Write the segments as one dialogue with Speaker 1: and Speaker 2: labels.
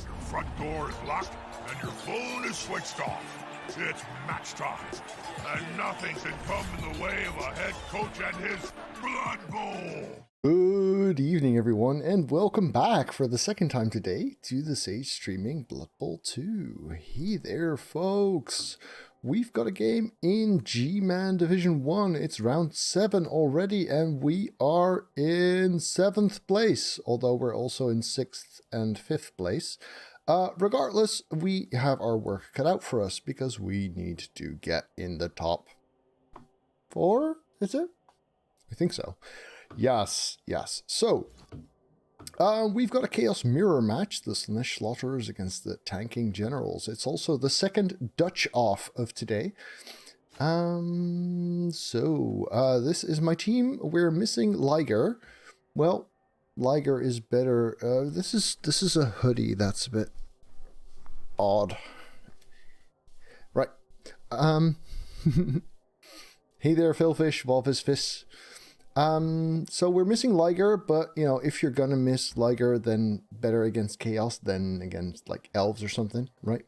Speaker 1: Your front door is locked, and your phone is switched off. It's match time, and nothing can come in the way of a head coach and his Blood Bowl.
Speaker 2: Good evening, everyone, and welcome back for the second time today to the Sage streaming Blood Bowl 2. Hey there, folks. We've got a game in GMan Division 1. It's round 7 already, and we are in 7th place, although we're also in 6th and 5th place. Regardless, we have our work cut out for us because we need to get in the top 4, is it? I think so. Yes. So, we've got a Chaos Mirror match, the Slanesh Slaughterers against the Tanking Generals. It's also the second Dutch off of today. This is my team. We're missing Liger. Well, Liger is better. This is a hoodie that's a bit odd. Right. Hey there, FailFish, FailFish. So we're missing Liger, but, you know, if you're gonna miss Liger, then better against Chaos than against, like, Elves or something, right?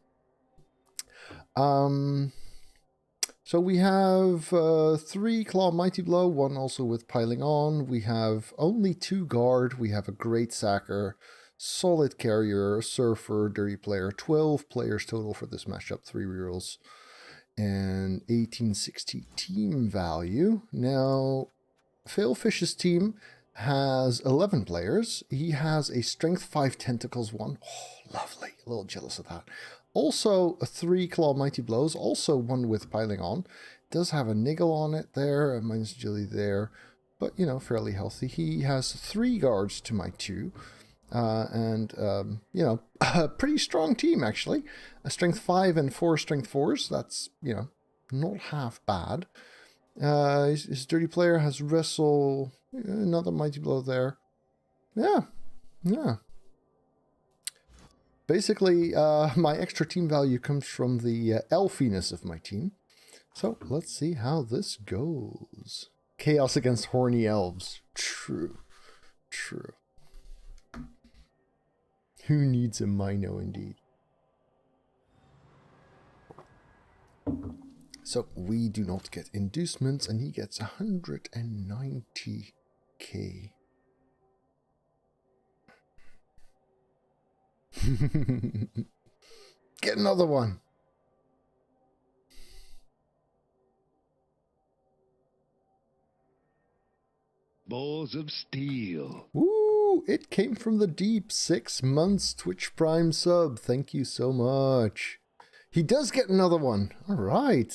Speaker 2: So we have 3 Claw Mighty Blow, 1 also with Piling On. We have only 2 Guard. We have a Great Sacker, Solid Carrier, Surfer, Dirty Player. 12 players total for this matchup, 3 rerolls, and 1860 team value. Now, FailFish's team has 11 players. He has a Strength 5 Tentacles 1. Oh, lovely. A little jealous of that. Also, 3 Claw Mighty Blows. Also, 1 with Piling On. Does have a Niggle on it there. A Minus Agility there. But, you know, fairly healthy. He has 3 guards to my 2. You know, a pretty strong team, actually. A Strength 5 and 4 Strength 4s. That's, you know, not half bad. His Dirty Player has Wrestle, another Mighty Blow there. Yeah. Basically, my extra team value comes from the elfiness of my team. So, let's see how this goes. Chaos against Horny Elves. True. Who needs a Mino, indeed? So we do not get inducements, and he gets 190k. Get another one.
Speaker 3: Balls of Steel.
Speaker 2: Woo! It came from the deep. 6 months Twitch Prime sub. Thank you so much. He does get another one. All right.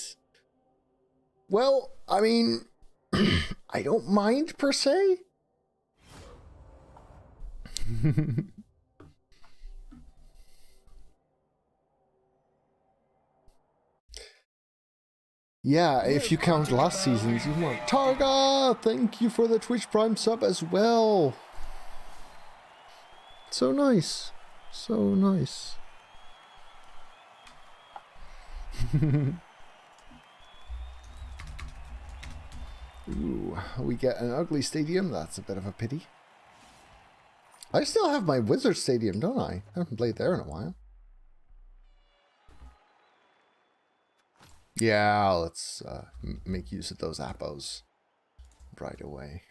Speaker 2: Well, I mean, I don't mind per se. Yeah, if you count last season's, you want Targa. Thank you for the Twitch Prime sub as well. So nice. Ooh, we get an ugly stadium. That's a bit of a pity. I still have my Wizard Stadium, don't I? I haven't played there in a while. Yeah, let's make use of those appos right away.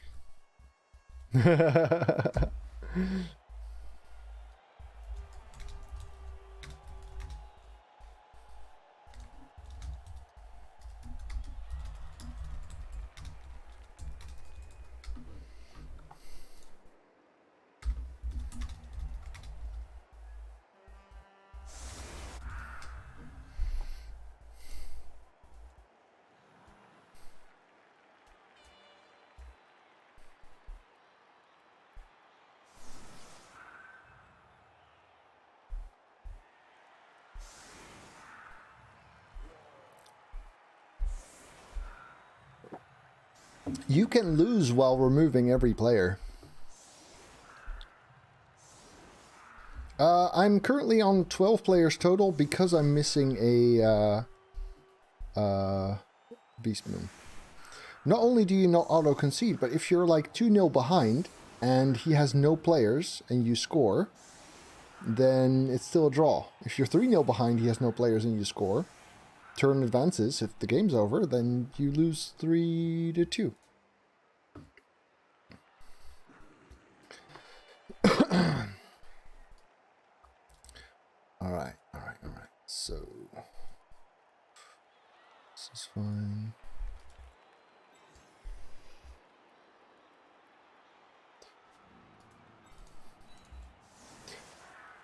Speaker 2: You can lose while removing every player. I'm currently on 12 players total because I'm missing a Beastman. Not only do you not auto-concede, but if you're like 2-0 behind and he has no players and you score, then it's still a draw. If you're 3-0 behind, he has no players and you score. Turn advances. If the game's over, then you lose 3-2. Alright. So this is fine.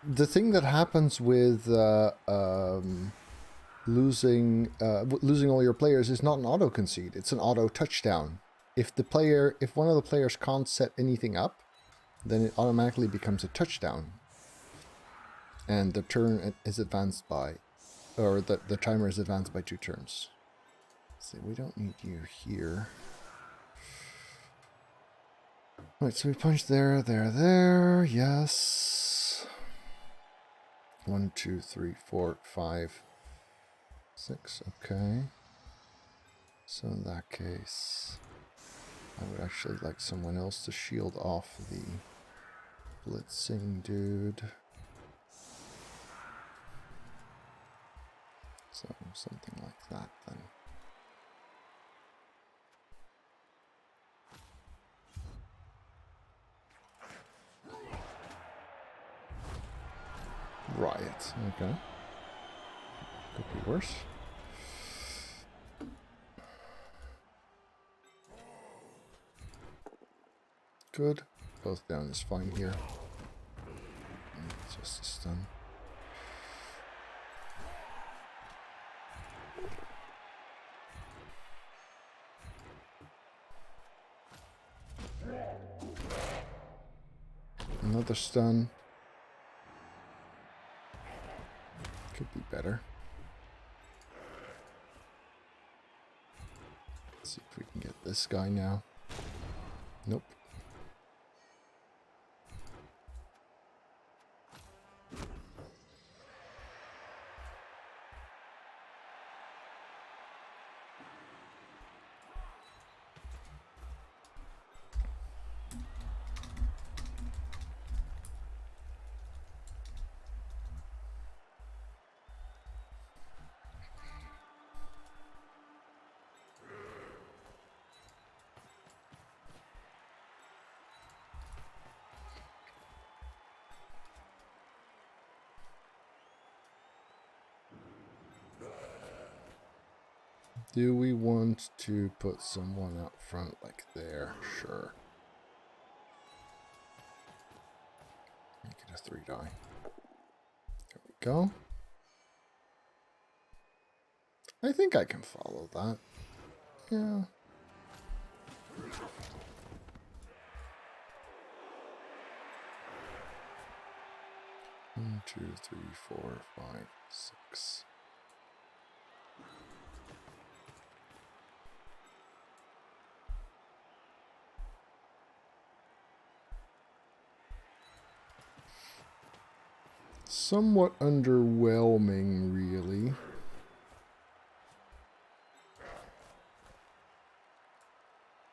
Speaker 2: The thing that happens with losing all your players is not an auto concede; it's an auto touchdown. If one of the players can't set anything up, then it automatically becomes a touchdown, and the turn is advanced by, or the timer is advanced by 2 turns. So we don't need you here. Right, so we punch there, yes. 1, 2, 3, 4, 5, 6, okay. So in that case, I would actually like someone else to shield off the blitzing dude. So something like that then. Riot, okay. Could be worse. Good. Both down is fine here. Just a stun. Another stun. Could be better. Let's see if we can get this guy now. Nope. Do we want to put someone out front like there? Sure. Make it a 3 die. There we go. I think I can follow that. Yeah. One, 2, 3, 4, 5, 6. Somewhat underwhelming, really.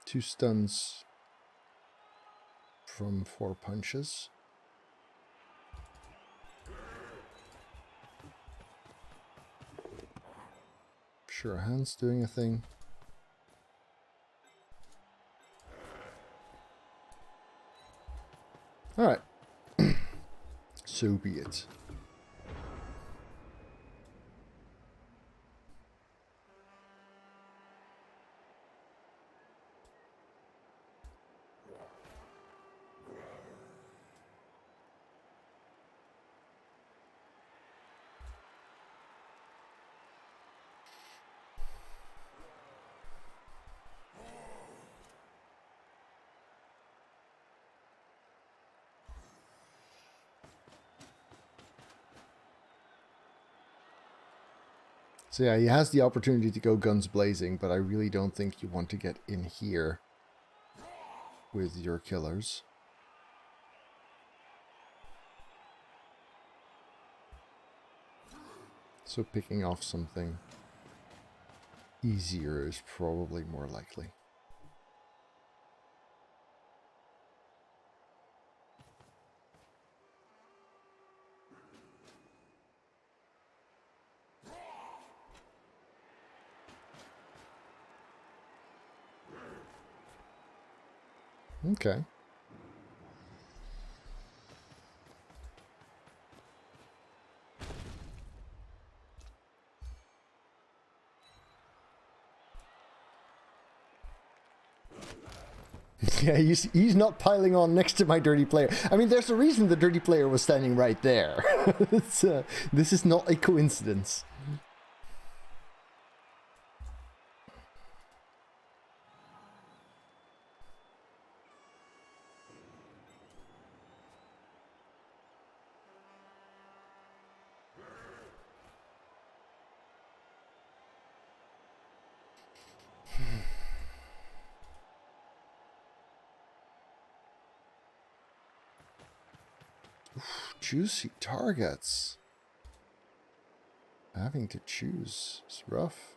Speaker 2: Two stuns from 4 punches. Sure, hand's doing a thing. Alright. So be it. So yeah, he has the opportunity to go guns blazing, but I really don't think you want to get in here with your killers. So picking off something easier is probably more likely. Okay. Yeah, he's not piling on next to my dirty player. I mean, there's a reason the dirty player was standing right there. This is not a coincidence. Juicy targets. Having to choose is rough.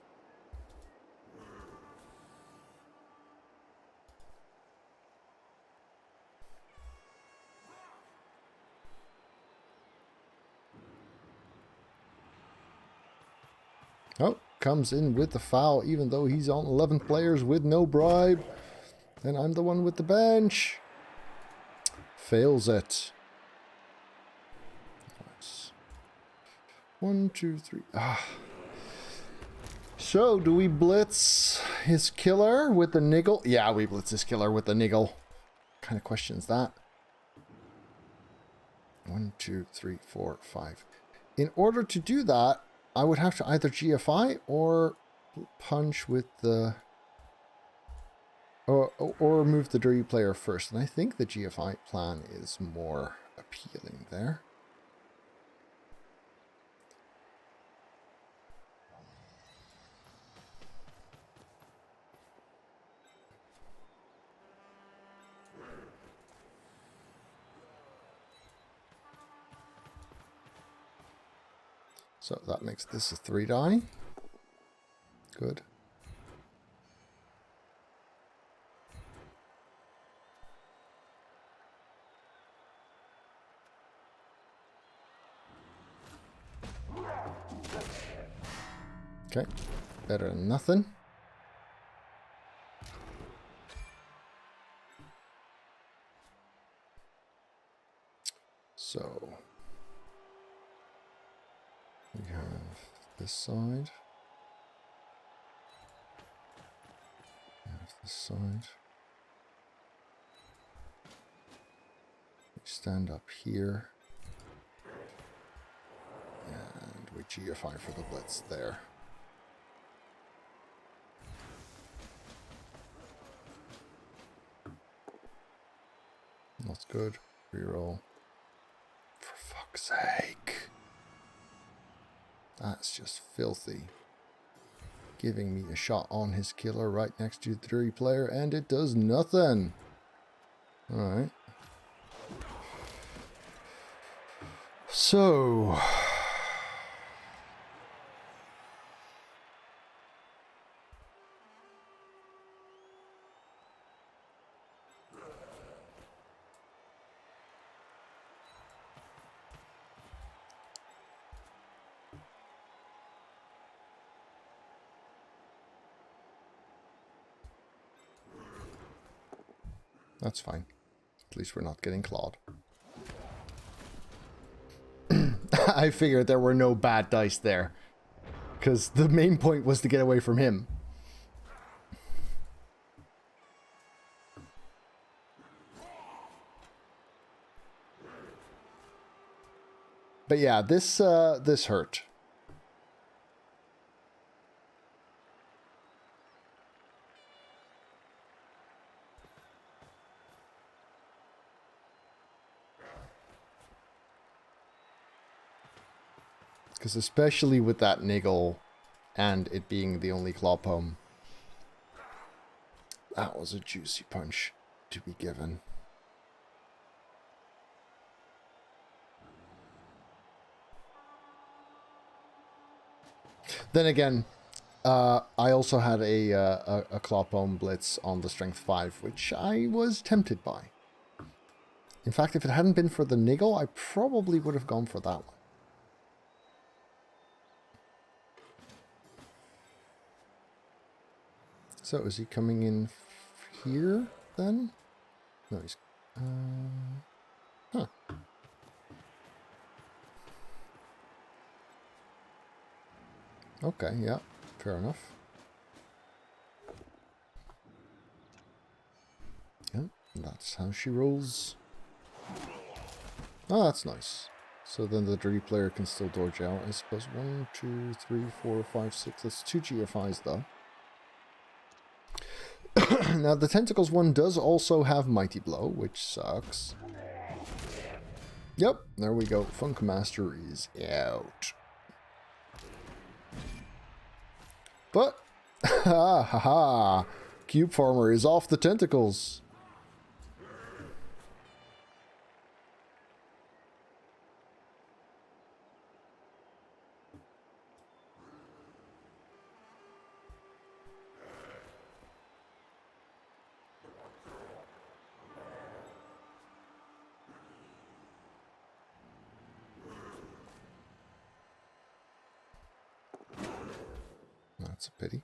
Speaker 2: Oh, comes in with the foul, even though he's on 11 players with no bribe. And I'm the one with the bench. Fails it. Nice. 1, 2, 3. Ah. So, do we blitz his killer with the niggle? Yeah, we blitz his killer with the niggle. What kind of question is that? 1, 2, 3, 4, 5. In order to do that, I would have to either GFI or punch with the... Or move the dirty player first. And I think the GFI plan is more appealing there. So that makes this a 3 die. Good. Okay, better than nothing. So we have this side. We have this side. We stand up here. And we GFI for the blitz there. That's good. Reroll. For fuck's sake. That's just filthy. Giving me a shot on his killer right next to the dirty player, and it does nothing. Alright. So... That's fine. At least we're not getting clawed. I figured there were no bad dice there. Because the main point was to get away from him. But yeah, this hurt. Because especially with that niggle and it being the only claw poem, that was a juicy punch to be given. Then again, I also had a claw poem blitz on the strength 5, which I was tempted by. In fact, if it hadn't been for the niggle, I probably would have gone for that one. So is he coming in here then? No, he's... huh. Okay, yeah. Fair enough. Yeah, that's how she rolls. Oh, that's nice. So then the dirty player can still dodge out. I suppose 1, 2, 3, 4, 5, 6. That's 2 GFIs though. Now the Tentacles one does also have Mighty Blow, which sucks. Yep, there we go. Funk Master is out. But, ha ha ha, Cube Farmer is off the Tentacles. That's a pity.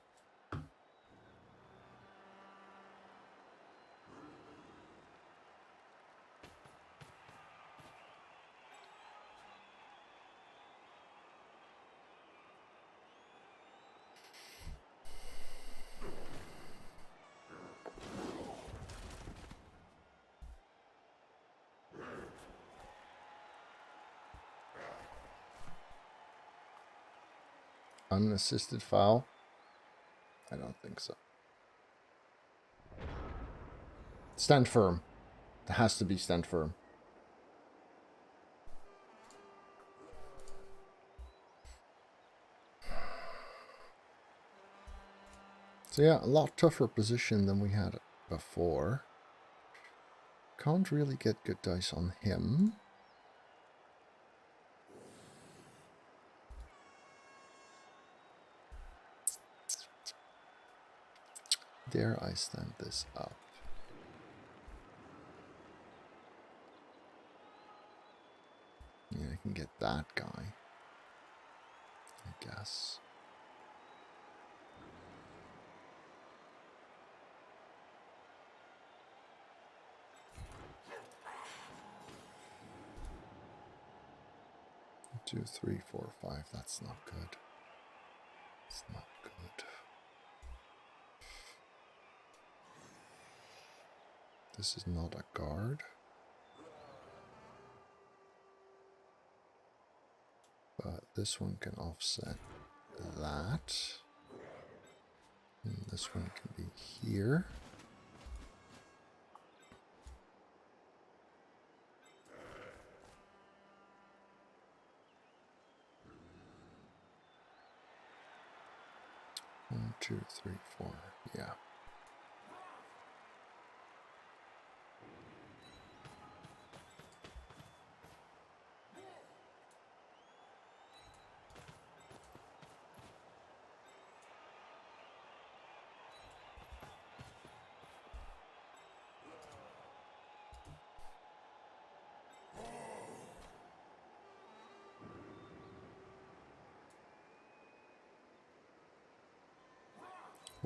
Speaker 2: Unassisted foul? I don't think so. Stand firm. It has to be stand firm. So yeah, a lot tougher position than we had before. Can't really get good dice on him. Dare I stand this up? Yeah, I can get that guy, I guess. Two, three, four, five. That's not good. It's not good. This is not a guard. But this one can offset that. And this one can be here. One, two, three, four. Yeah.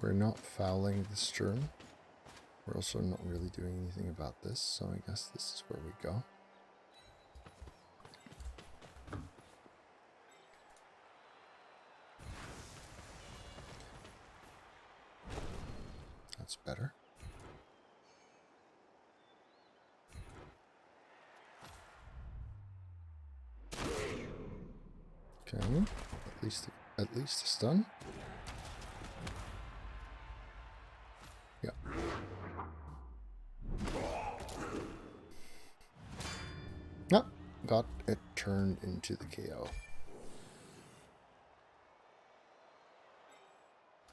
Speaker 2: We're not fouling this turn. We're also not really doing anything about this, so I guess this is where we go. That's better. Okay, at least a stun. Yeah. Yep, got it turned into the KO.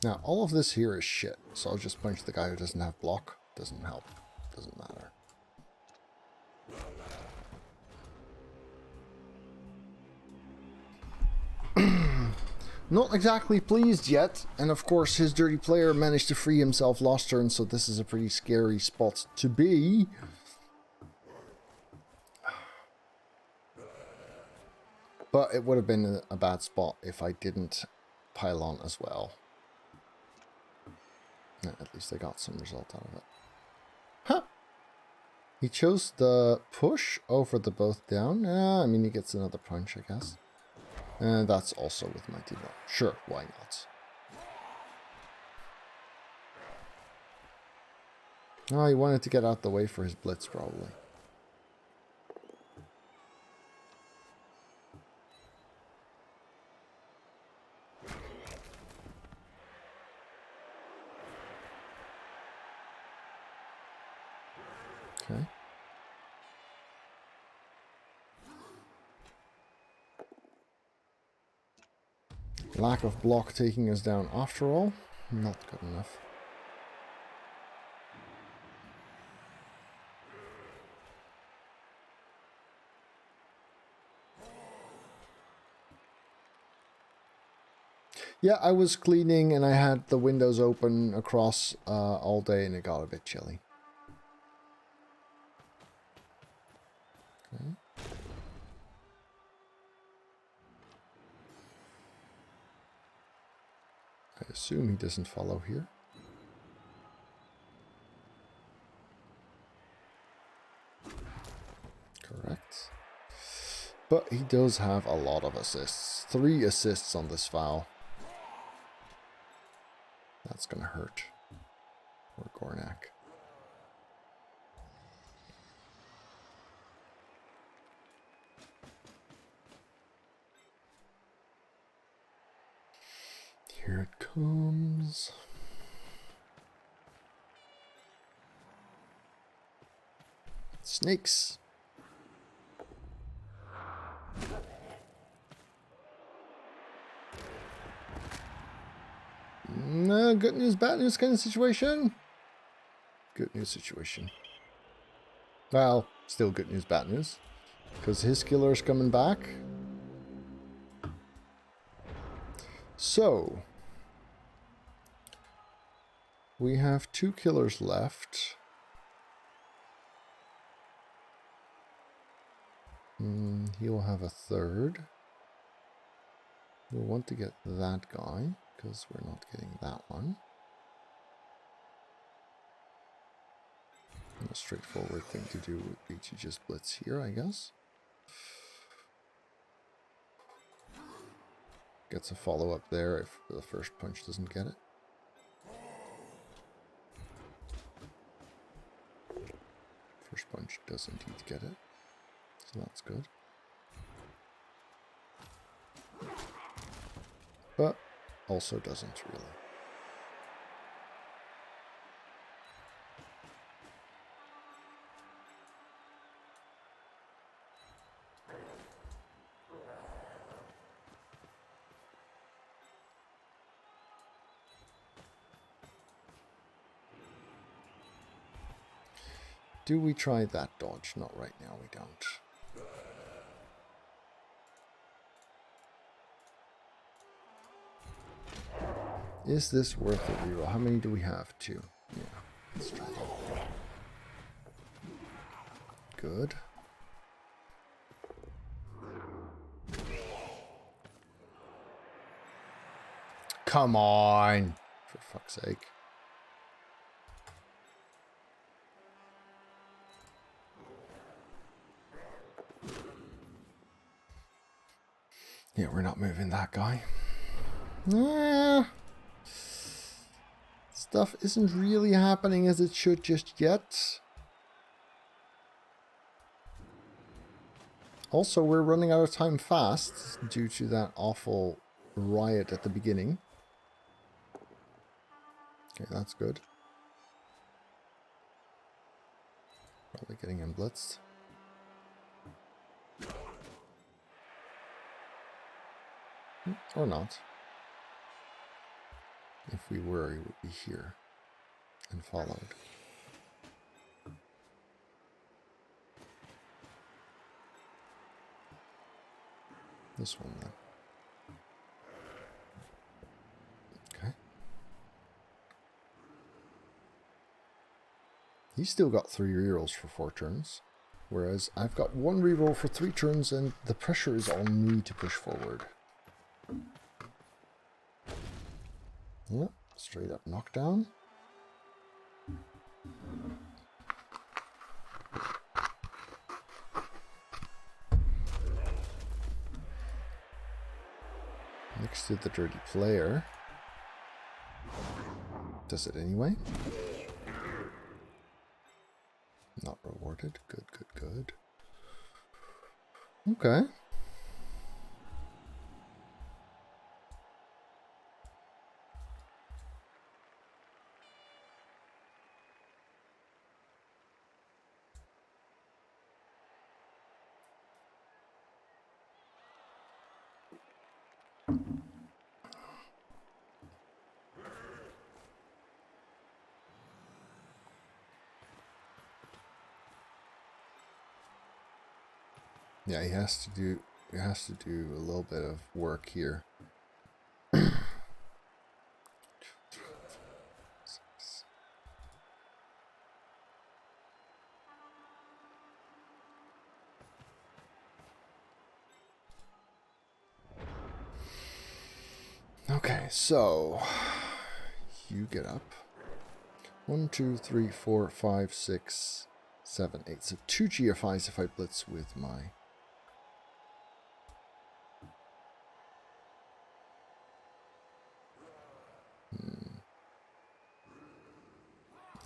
Speaker 2: Now, all of this here is shit, so I'll just punch the guy who doesn't have block. Doesn't help. Doesn't matter. Not exactly pleased yet, and of course his dirty player managed to free himself last turn, so this is a pretty scary spot to be. But it would have been a bad spot if I didn't pile on as well. At least I got some result out of it. Huh! He chose the push over the both down. I mean, he gets another punch, I guess. And that's also with Mighty Blow. Sure, why not? Oh, he wanted to get out the way for his blitz, probably. Okay. Lack of block taking us down after all. Not good enough. Yeah, I was cleaning and I had the windows open across all day and it got a bit chilly. Okay. I assume he doesn't follow here. Correct. But he does have a lot of assists. 3 assists on this foul. That's gonna hurt. Or Gornak. Here it comes. Snakes. No, good news, bad news kind of situation. Good news situation. Well, still good news, bad news. Because his killer's coming back. So, we have 2 killers left. He'll have a third. We'll want to get that guy, because we're not getting that one. And a straightforward thing to do would be to just blitz here, I guess. Gets a follow-up there if the first punch doesn't get it. First punch does indeed get it, so that's good. But also doesn't really. Do we try that dodge? Not right now, we don't. Is this worth a reroll? How many do we have? 2. Yeah, let's try that. Good. Come on! For fuck's sake. Yeah, we're not moving that guy. Stuff isn't really happening as it should just yet. Also, we're running out of time fast due to that awful riot at the beginning. Okay, that's good. Probably getting him blitzed. Or not. If we were, he would be here and followed. This one then. Okay. He's still got 3 rerolls for 4 turns. Whereas I've got 1 reroll for 3 turns and the pressure is on me to push forward. Yep, straight up knockdown. Next to the dirty player. Does it anyway? Not rewarded. Good, good, good. Okay. Yeah, he has to do a little bit of work here. Okay, so you get up. 1, 2, 3, 4, 5, 6, 7, 8. So 2 GFIs if I blitz with my...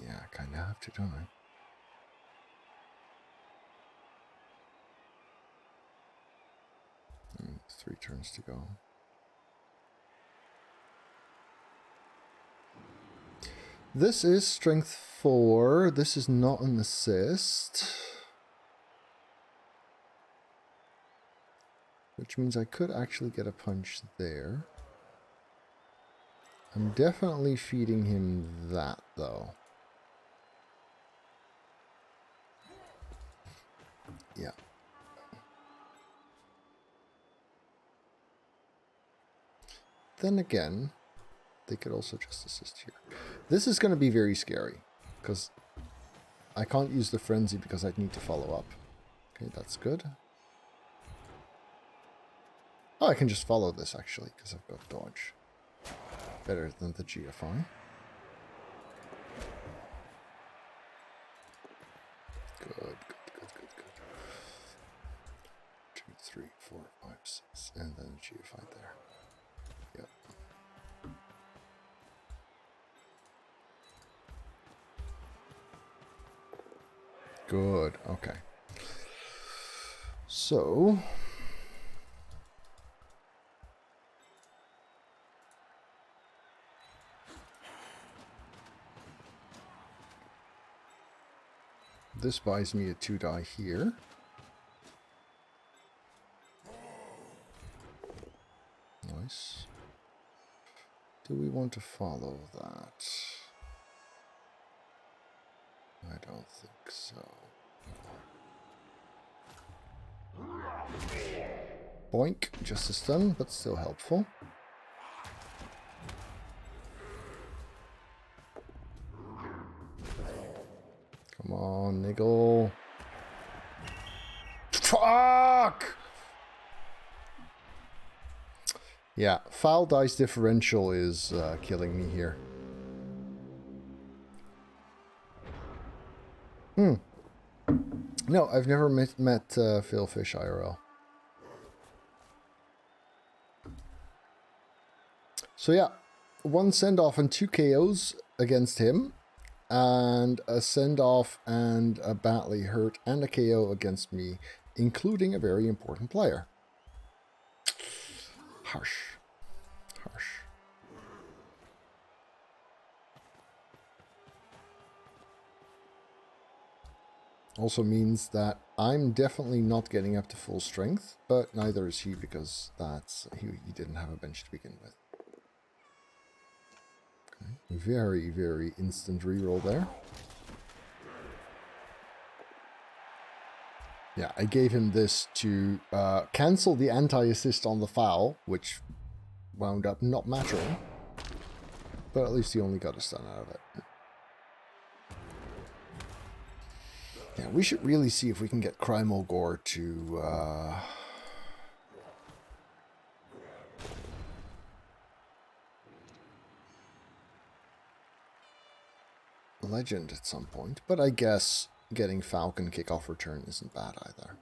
Speaker 2: Yeah, I kind of have to, don't I? 3 turns to go. This is strength 4. This is not an assist. Which means I could actually get a punch there. I'm definitely feeding him that, though. Yeah. Then again, they could also just assist here. This is going to be very scary, because I can't use the frenzy because I'd need to follow up. Okay, that's good. Oh, I can just follow this, actually, because I've got dodge. Better than the GFI. Good, good, good, good, good. 2, 3, 4, 5, 6, and then GFI there. Yep. Good, okay. So... this buys me a 2 die here. Nice. Do we want to follow that? I don't think so. Boink, just a stun, but still helpful. Come on, niggle. Fuck! Yeah, foul dice differential is killing me here. No, I've never met FailFish IRL. So yeah, 1 send-off and 2 KOs against him, and a send-off and a badly hurt and a KO against me, including a very important player. Harsh. Harsh. Also means that I'm definitely not getting up to full strength, but neither is he, because he didn't have a bench to begin with. Okay. Very, very instant reroll there. Yeah, I gave him this to cancel the anti-assist on the foul, which wound up not mattering, but at least he only got a stun out of it. Yeah, we should really see if we can get Crimogore to Legend at some point, but I guess getting Falcon kickoff return isn't bad either.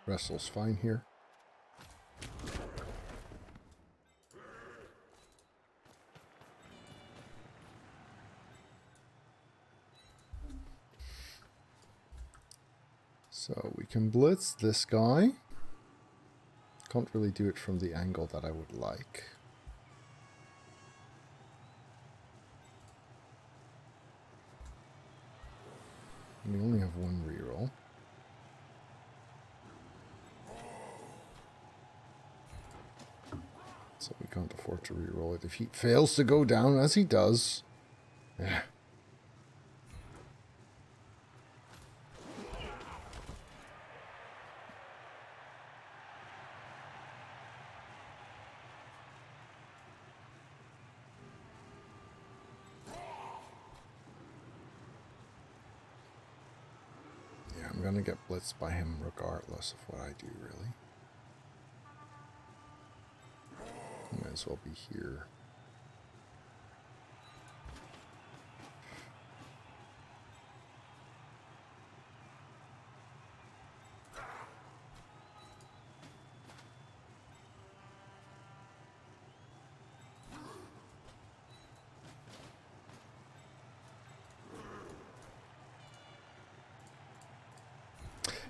Speaker 2: Wrestle's fine here. So we can blitz this guy. Can't really do it from the angle that I would like. We only have one reroll. So we can't afford to reroll it. If he fails to go down, as he does... Yeah. I'm gonna get blitzed by him regardless of what I do, really. Might as well be here.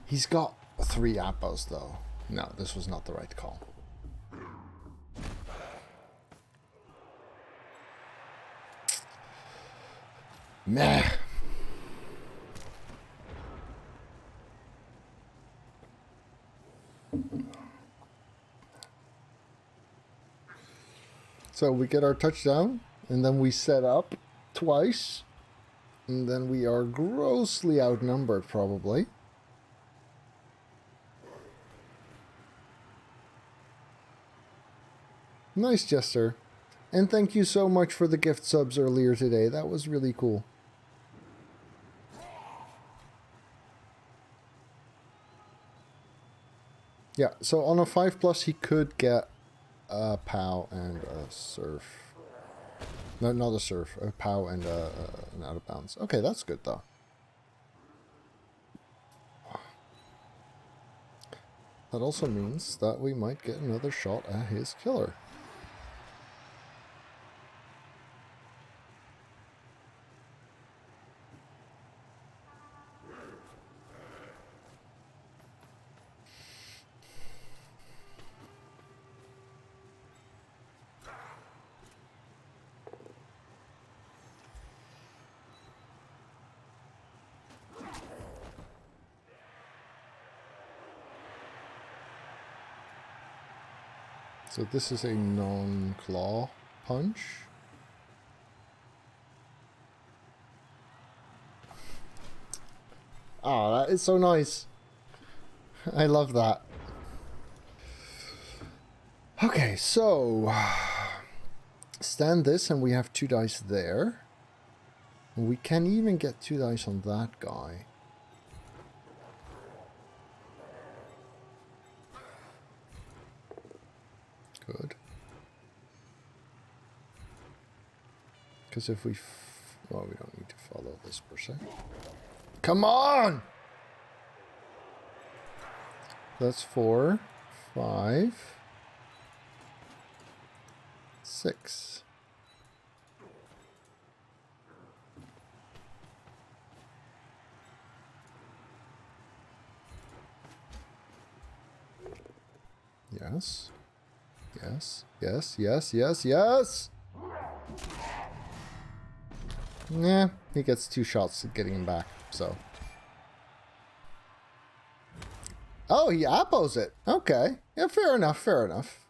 Speaker 2: He's got 3 apples, though. No, this was not the right call. Meh. So we get our touchdown, and then we set up twice, and then we are grossly outnumbered, probably. Nice, Jester. And thank you so much for the gift subs earlier today. That was really cool. Yeah, so on a 5+ he could get a POW and a surf. No, not a surf. A POW and an out of bounds. Okay, that's good though. That also means that we might get another shot at his killer. So this is a non-claw punch. Oh, that is so nice. I love that. Okay, so stand this and we have 2 dice there. We can even get 2 dice on that guy. Good. Because if we... well, we don't need to follow this per se. Come on! That's 4, 5, 6. Yes. Yes, yes, yes, yes, yes! Nah, he gets 2 shots at getting him back, so... oh, he apples it! Okay. Yeah, fair enough, fair enough.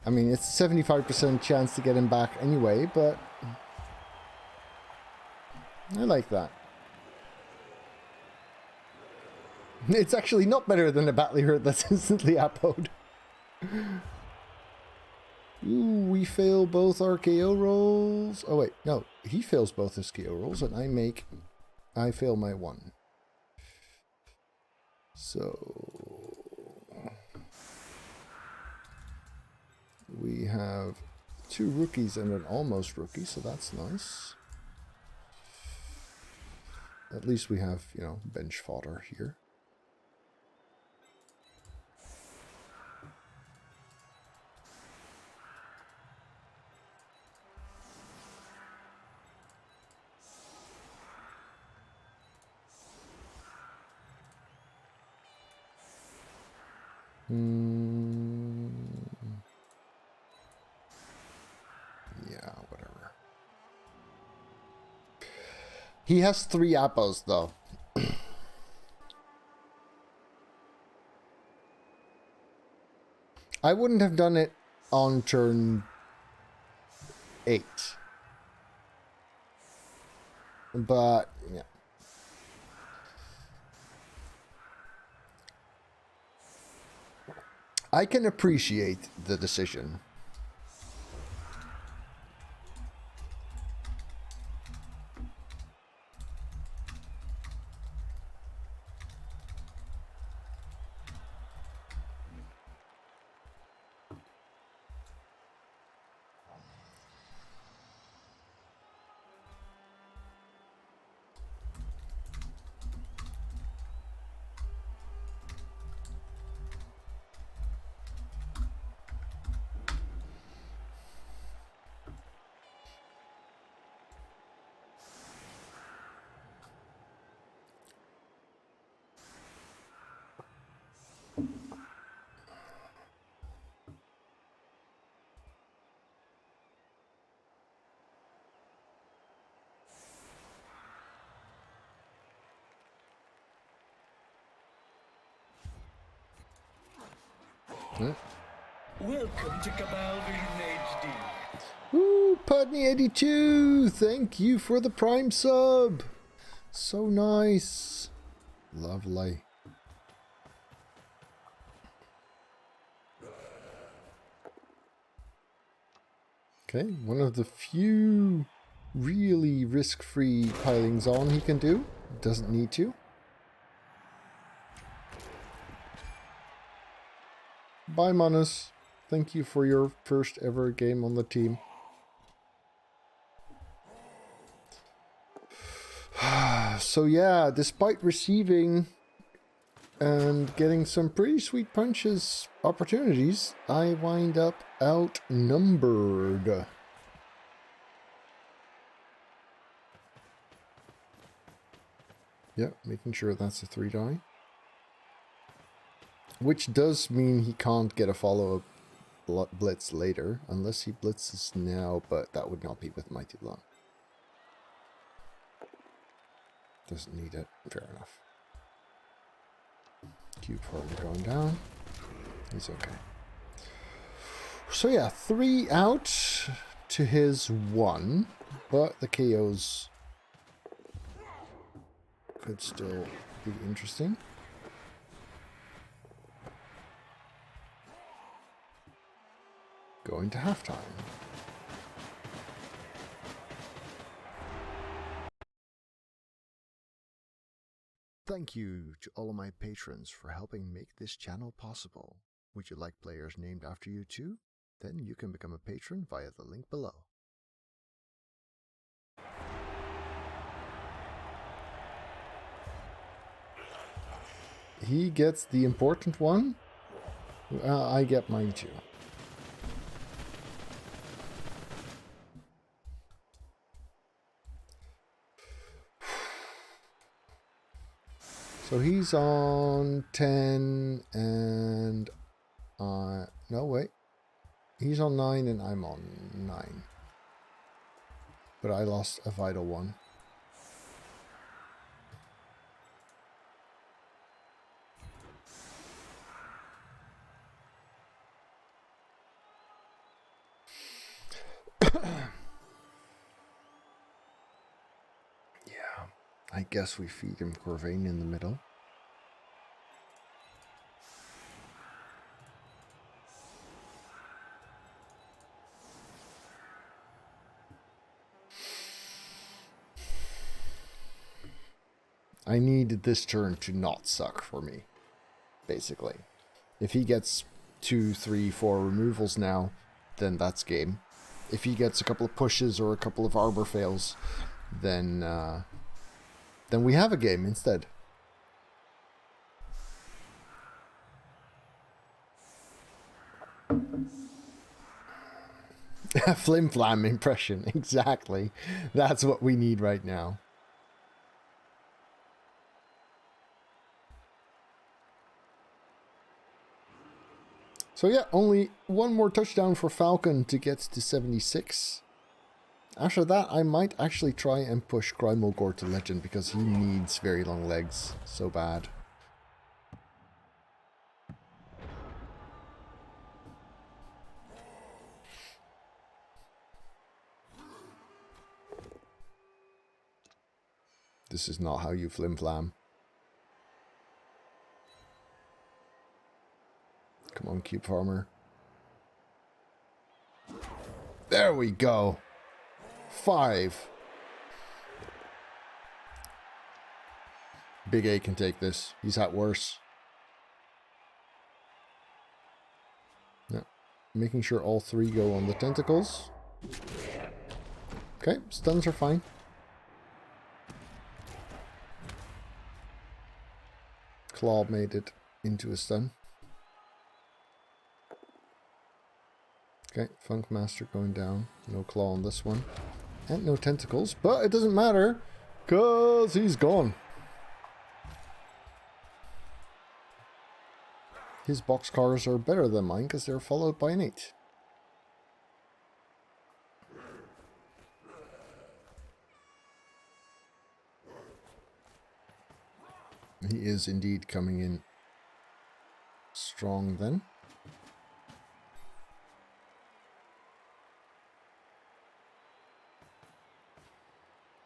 Speaker 2: I mean, it's a 75% chance to get him back anyway, but... I like that. It's actually not better than a Battly Hurt that's instantly appoed. Ooh, we fail both our KO rolls. Oh wait, no, he fails both his KO rolls, and I fail my one. So we have 2 rookies and an almost rookie, so that's nice. At least we have, you know, bench fodder here. Yeah, whatever. He has 3 apples, though. I wouldn't have done it on turn 8. But, yeah. I can appreciate the decision.
Speaker 4: Welcome to Cabal Vision HD.
Speaker 2: Ooh, Putney82, thank you for the Prime sub. So nice. Lovely. Okay, one of the few really risk-free pilings on he can do. Doesn't need to. Bye, Manus. Thank you for your first ever game on the team. So yeah, despite receiving and getting some pretty sweet punches opportunities, I wind up outnumbered. Yeah, making sure that's a 3-die. Which does mean he can't get a follow-up blitz later, unless he blitzes now, but that would not be with Mighty Blow. Doesn't need it. Fair enough. Cube partner going down. He's okay. So yeah, 3 out to his 1, but the KOs could still be interesting. Going to halftime. Thank you to all of my patrons for helping make this channel possible. Would you like players named after you too? Then you can become a patron via the link below. He gets the important one. I get mine too. So he's on 10 and no wait. He's on 9 and I'm on 9. But I lost a vital one. Yeah, I guess we feed him Corvain in the middle. I needed this turn to not suck for me. basically. If he gets 2, 3, 4 removals now, then that's game. If he gets a couple of pushes or a couple of arbor fails, then we have a game instead. Flim flam impression, exactly. That's what we need right now. So yeah, only one more touchdown for Falcon to get to 76. After that, I might actually try and push Crimogore to Legend because he needs very long legs so bad. This is not how you flim flam. Come on, Cube Farmer. There we go. 5. Big A can take this. He's had worse. Yeah. Making sure all 3 go on the tentacles. Okay, stuns are fine. Claw made it into a stun. Okay, Funk Master going down. No claw on this one. And no tentacles, but it doesn't matter, because he's gone. His boxcars are better than mine, because they're followed by an 8. He is indeed coming in strong then.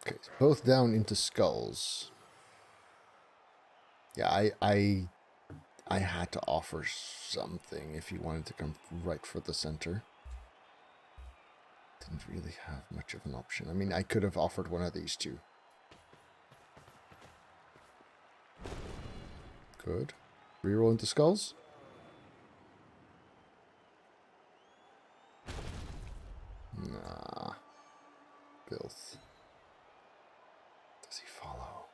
Speaker 2: Okay, so both down into skulls. Yeah, I had to offer something if he wanted to come right for the center. Didn't really have much of an option. I mean, I could have offered one of these two. Good. Reroll into skulls. Nah. Filth. Does he follow?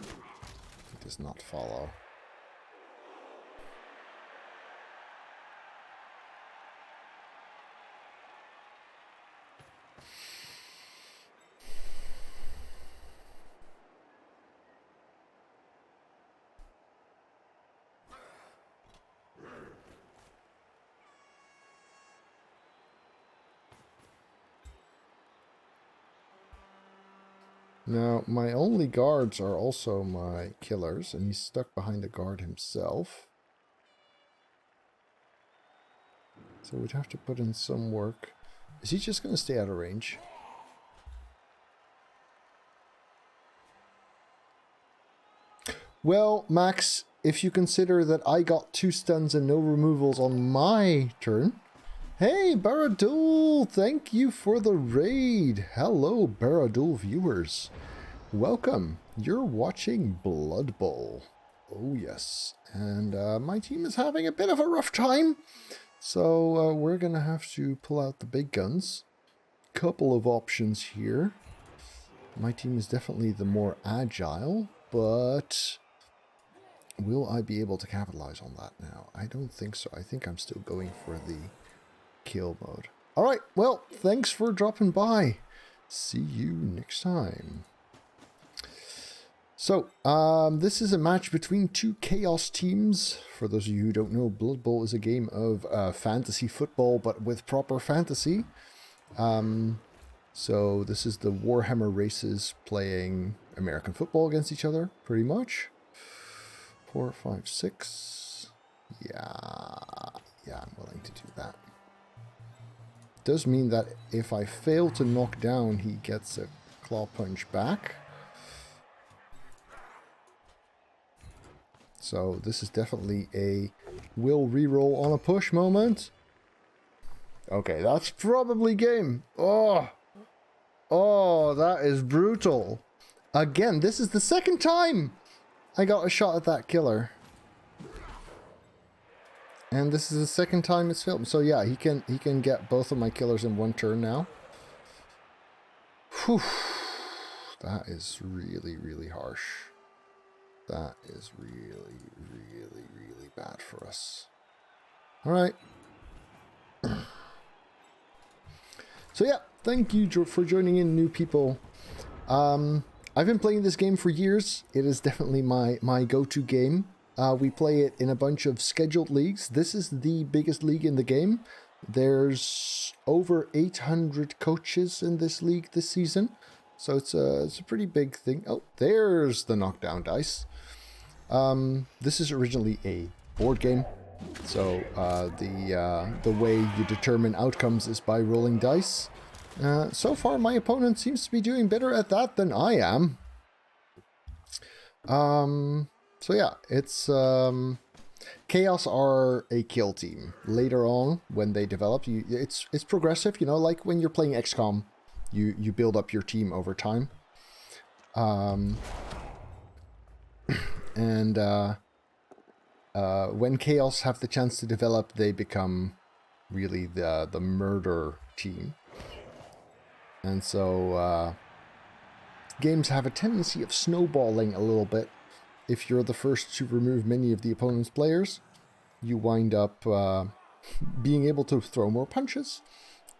Speaker 2: He does not follow. Now, my only guards are also my killers, and he's stuck behind a guard himself. So we'd have to put in some work. Is he just going to stay out of range? Well, Max, if you consider that I got 2 stuns and no removals on my turn... Hey, Baradul! Thank you for the raid! Hello, Baradul viewers. Welcome. You're watching Blood Bowl. Oh, yes. And my team is having a bit of a rough time. So we're going to have to pull out the big guns. Couple of options here. My team is definitely the more agile, but... will I be able to capitalize on that now? I don't think so. I think I'm still going for the... kill mode. Alright, well, thanks for dropping by. See you next time. So, this is a match between 2 Chaos teams. For those of you who don't know, Blood Bowl is a game of fantasy football, but with proper fantasy. So, this is the Warhammer races playing American football against each other, pretty much. 4, 5, 6. Yeah, I'm willing to do that. Does mean that if I fail to knock down, he gets a claw punch back. So this is definitely a will reroll on a push moment. Okay, that's probably game. Oh, that is brutal. Again, this is the second time I got a shot at that killer. And this is the second time it's failed. So yeah, he can get both of my killers in one turn now. Whew. That is really, really harsh. That is really, really, really bad for us. Alright. So yeah, thank you for joining in, new people. I've been playing this game for years. It is definitely my go-to game. We play it in a bunch of scheduled leagues. This is the biggest league in the game. There's over 800 coaches in this league this season. So it's a pretty big thing. Oh, there's the knockdown dice. This is originally a board game. So the way you determine outcomes is by rolling dice. So far, my opponent seems to be doing better at that than I am. So yeah, it's Chaos are a kill team. Later on, when they develop, it's progressive. You know, like when you're playing XCOM, you build up your team over time. And when Chaos have the chance to develop, they become really the murder team. And so games have a tendency of snowballing a little bit. If you're the first to remove many of the opponent's players, you wind up being able to throw more punches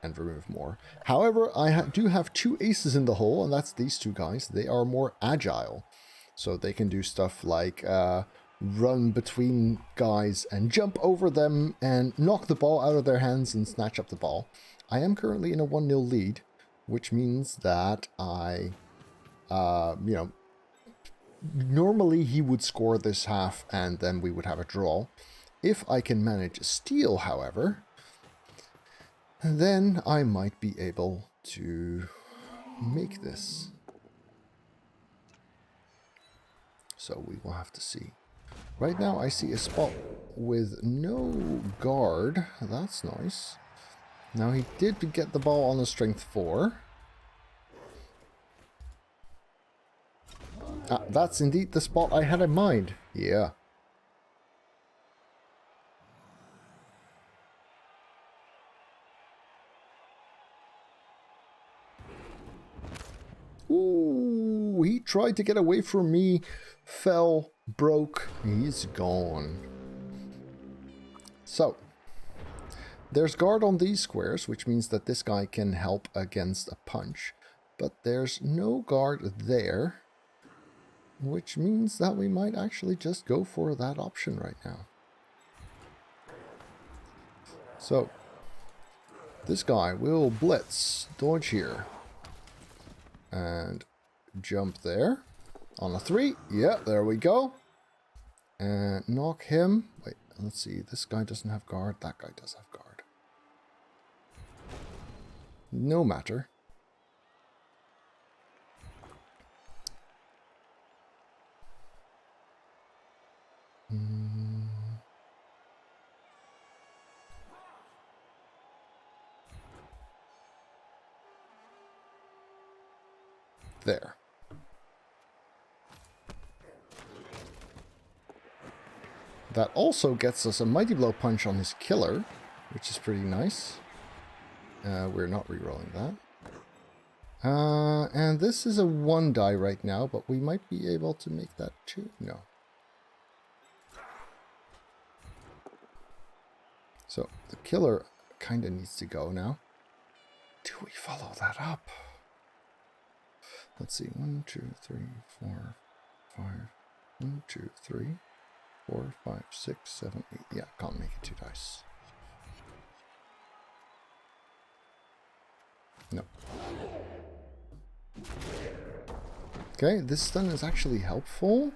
Speaker 2: and remove more. However, I do have two aces in the hole, and that's these two guys. They are more agile. So they can do stuff like run between guys and jump over them and knock the ball out of their hands and snatch up the ball. I am currently in a 1-0 lead, which means that I, you know, normally he would score this half and then we would have a draw. If I can manage a steal, however, then I might be able to make this. So we will have to see. Right now I see a spot with no guard. That's nice. Now he did get the ball on a strength 4. Ah, that's indeed the spot I had in mind. Yeah. Ooh, he tried to get away from me, fell, broke, he's gone. So, there's guard on these squares, which means that this guy can help against a punch. But there's no guard there, which means that we might actually just go for that option right now. So, this guy will blitz, dodge here, and jump there on a 3. Yeah, there we go. And knock him. Wait, let's see. This guy doesn't have guard. That guy does have guard. No matter. There. That also gets us a Mighty Blow punch on his killer, which is pretty nice. We're not re-rolling that. And this is a 1 die right now, but we might be able to make that 2. No. So the killer kind of needs to go now. Do we follow that up? Let's see. 1, 2, 3, 4, 5. 1, 2, 3, 4, 5, 6, 7, 8. Yeah, can't make it 2 dice. No. Okay, this stun is actually helpful,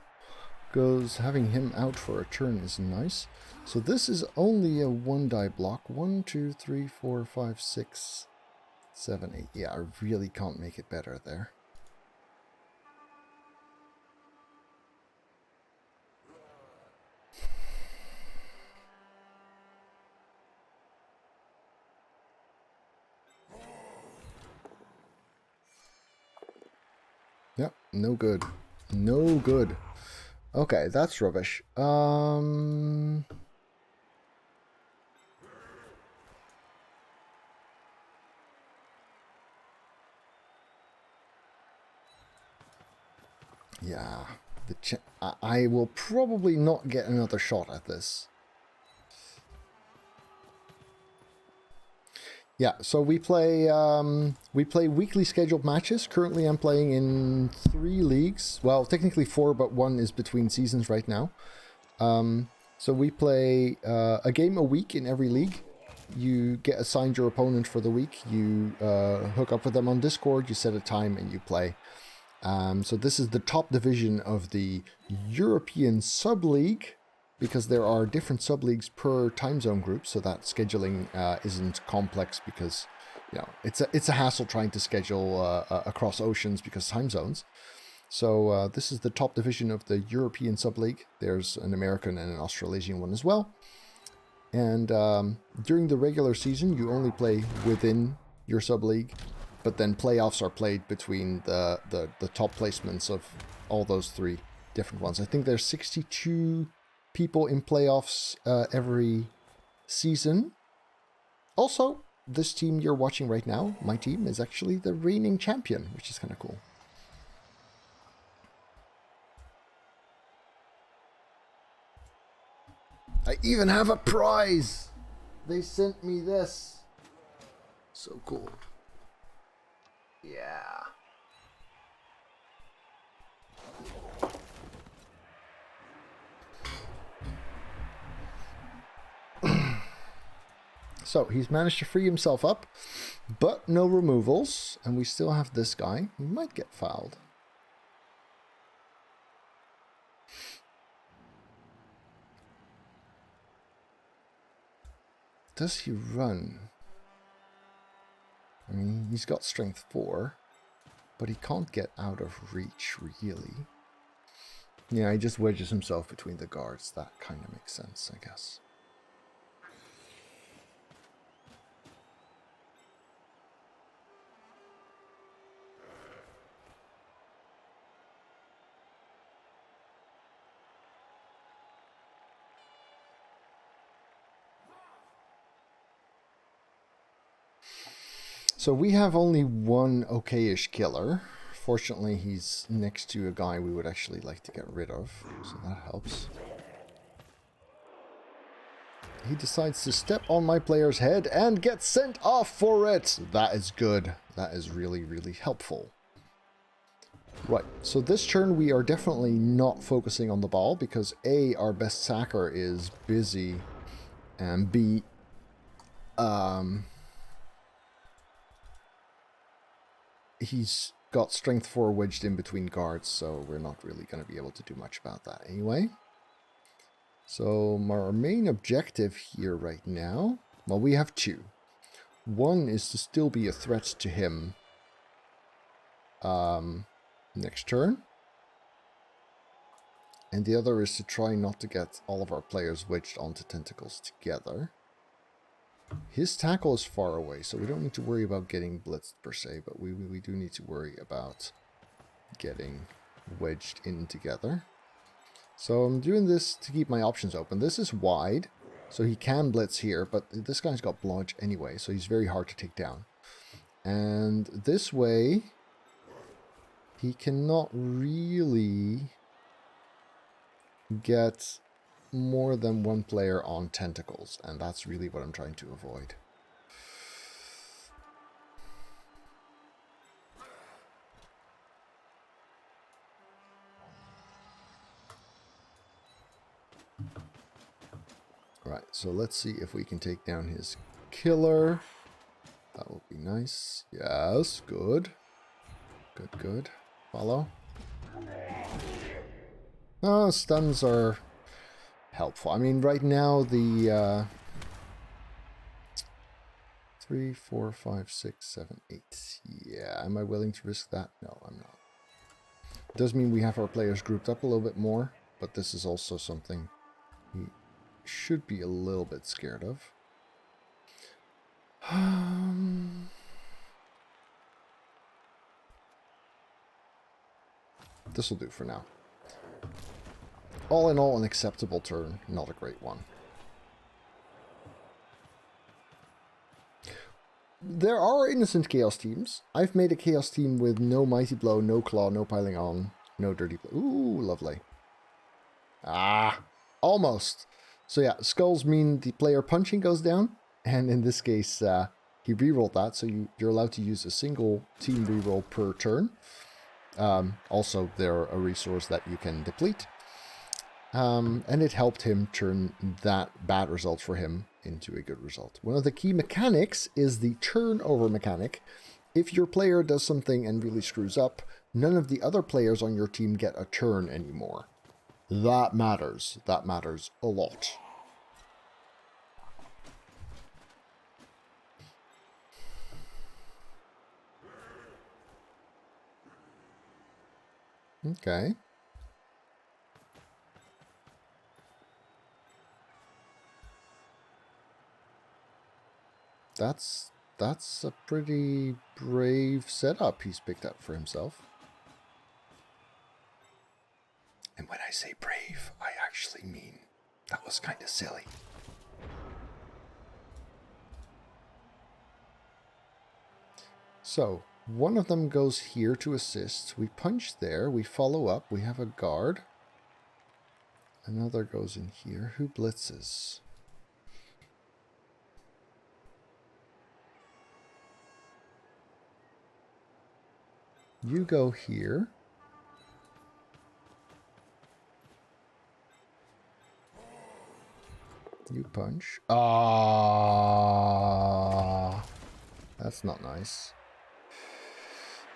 Speaker 2: because having him out for a turn is nice. So this is only a 1 die block. 1, 2, 3, 4, 5, 6, 7, 8. Yeah, I really can't make it better there. Yep, no good. No good. Okay, that's rubbish. Yeah, I will probably not get another shot at this. Yeah, so we play weekly scheduled matches. Currently, I'm playing in 3 leagues. Well, technically 4, but 1 is between seasons right now. So we play a game a week in every league. You get assigned your opponent for the week. You hook up with them on Discord. You set a time and you play. So this is the top division of the European Sub-League, because there are different sub-leagues per time zone group, so that scheduling isn't complex, because it's a hassle trying to schedule across oceans because time zones. So this is the top division of the European Sub-League. There's an American and an Australasian one as well. And during the regular season, you only play within your sub-league, but then playoffs are played between the top placements of all those 3 different ones. I think there's 62 people in playoffs every season. Also, this team you're watching right now, my team, is actually the reigning champion, which is kind of cool. I even have a prize! They sent me this. So cool. Yeah. So he's managed to free himself up, but no removals, and we still have this guy. He might get fouled. Does he run? I mean, he's got strength 4, but he can't get out of reach, really. Yeah, he just wedges himself between the guards. That kind of makes sense, I guess. So we have only one okay-ish killer. Fortunately, he's next to a guy we would actually like to get rid of, so that helps. He decides to step on my player's head and get sent off for it. That is good. That is really, really helpful. Right, so this turn we are definitely not focusing on the ball, because A, our best sacker is busy, and B, he's got strength 4 wedged in between guards, so we're not really going to be able to do much about that anyway. So our main objective here right now, well, we have 2. One is to still be a threat to him next turn. And the other is to try not to get all of our players wedged onto Tentacles together. His tackle is far away, so we don't need to worry about getting blitzed per se, but we do need to worry about getting wedged in together. So I'm doing this to keep my options open. This is wide, so he can blitz here, but this guy's got blodge anyway, so he's very hard to take down. And this way, he cannot really get more than one player on Tentacles, and that's really what I'm trying to avoid. Right, so let's see if we can take down his killer. That would be nice. Yes, good. Good, good. Follow. Oh, stuns are helpful. I mean, right now the 3, 4, 5, 6, 7, 8. Yeah, am I willing to risk that? No, I'm not. It does mean we have our players grouped up a little bit more, but this is also something we should be a little bit scared of. This will do for now. All in all, an acceptable turn, not a great one. There are innocent Chaos teams. I've made a Chaos team with no Mighty Blow, no Claw, no Piling On, No dirty play. Ooh, lovely. Ah, almost. So yeah, skulls mean the player punching goes down. And in this case, he rerolled that. So you're allowed to use a single team reroll per turn. Also, they're a resource that you can deplete. And it helped him turn that bad result for him into a good result. One of the key mechanics is the turnover mechanic. If your player does something and really screws up, none of the other players on your team get a turn anymore. That matters. That matters a lot. Okay. That's a pretty brave setup he's picked up for himself. And when I say brave, I actually mean that was kind of silly. So, one of them goes here to assist. We punch there, we follow up, we have a guard. Another goes in here. Who blitzes? You go here. You punch. Ah, that's not nice.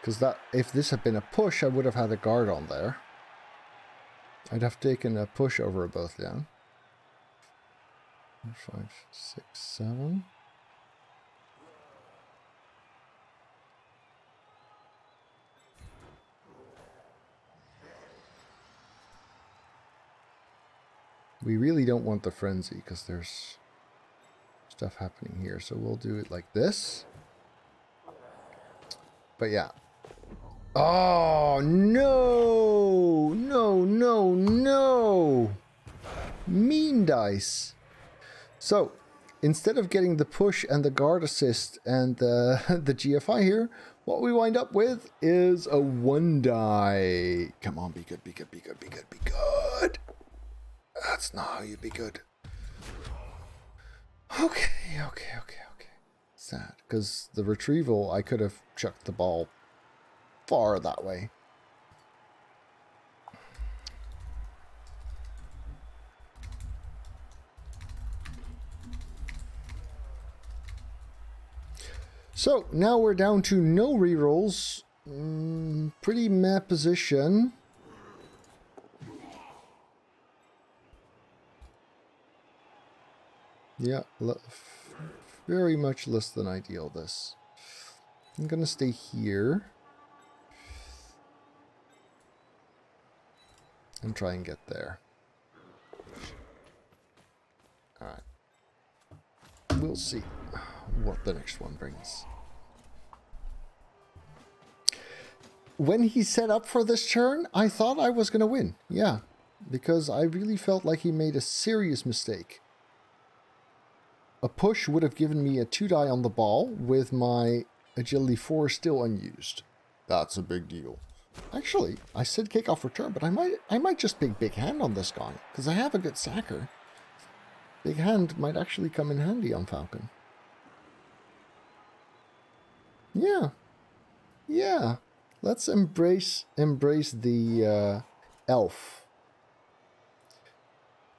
Speaker 2: Because if this had been a push, I would have had a guard on there. I'd have taken a push over a both down. 5, 6, 7. We really don't want the frenzy because there's stuff happening here. So we'll do it like this. But yeah. Oh, no! No, no, no! Mean dice. So, instead of getting the push and the guard assist and the GFI here, what we wind up with is a 1 die. Come on, be good, be good, be good, be good, be good. That's not how you be good. Okay. Sad, because the retrieval, I could have chucked the ball far that way. So, now we're down to no rerolls. Pretty meh position. Yeah, very much less than ideal, this. I'm gonna stay here. And try and get there. Alright. We'll see what the next one brings. When he set up for this turn, I thought I was gonna win. Yeah, because I really felt like he made a serious mistake. A push would have given me a 2 die on the ball with my agility 4 still unused. That's a big deal. Actually, I said kickoff return, but I might just pick Big Hand on this guy, because I have a good sacker. Big Hand might actually come in handy on Falcon. Yeah. Yeah. Let's embrace the elf.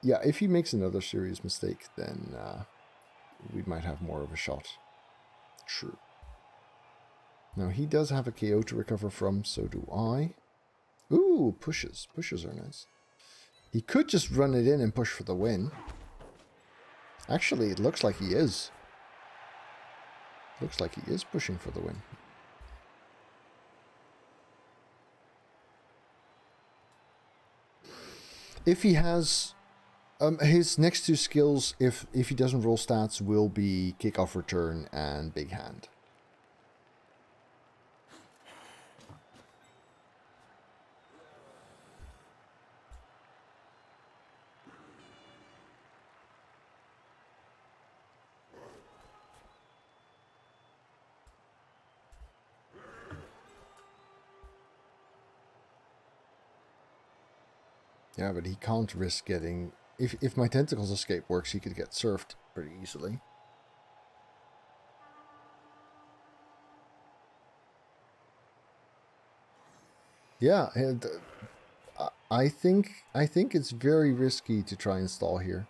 Speaker 2: Yeah, if he makes another serious mistake, then we might have more of a shot. True. Now, he does have a KO to recover from, so do I. Ooh, pushes. Pushes are nice. He could just run it in and push for the win. Actually, it looks like he is. Looks like he is pushing for the win. If he has... his next 2 skills, if he doesn't roll stats, will be kickoff return and Big Hand. Yeah, but he can't risk getting... If my Tentacles escape works, he could get surfed pretty easily. Yeah, and I think it's very risky to try and stall here.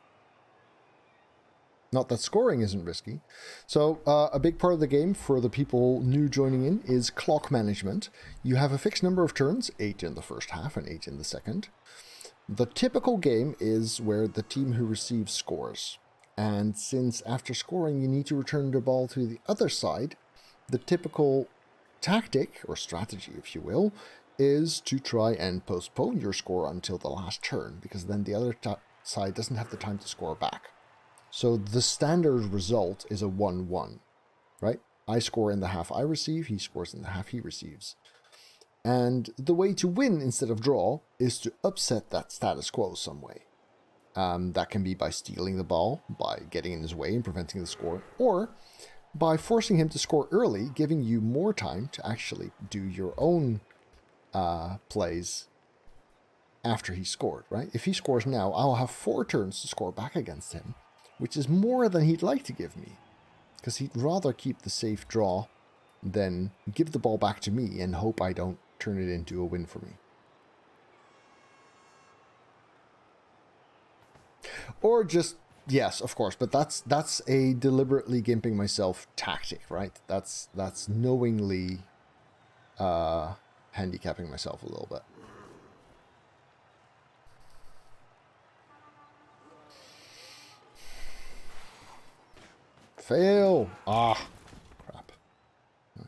Speaker 2: Not that scoring isn't risky. So a big part of the game for the people new joining in is clock management. You have a fixed number of turns, 8 in the first half and 8 in the second. The typical game is where the team who receives scores. And since after scoring you need to return the ball to the other side, the typical tactic, or strategy if you will, is to try and postpone your score until the last turn, because then the other side doesn't have the time to score back. So the standard result is a 1-1, right? I score in the half I receive, he scores in the half he receives. And the way to win instead of draw is to upset that status quo some way. That can be by stealing the ball, by getting in his way and preventing the score, or by forcing him to score early, giving you more time to actually do your own plays after he scored, right? If he scores now, I'll have 4 turns to score back against him, which is more than he'd like to give me, because he'd rather keep the safe draw than give the ball back to me and hope I don't turn it into a win for me. Or just, yes, of course, but that's a deliberately gimping myself tactic, right? That's knowingly handicapping myself a little bit. Fail! Ah, crap. Right.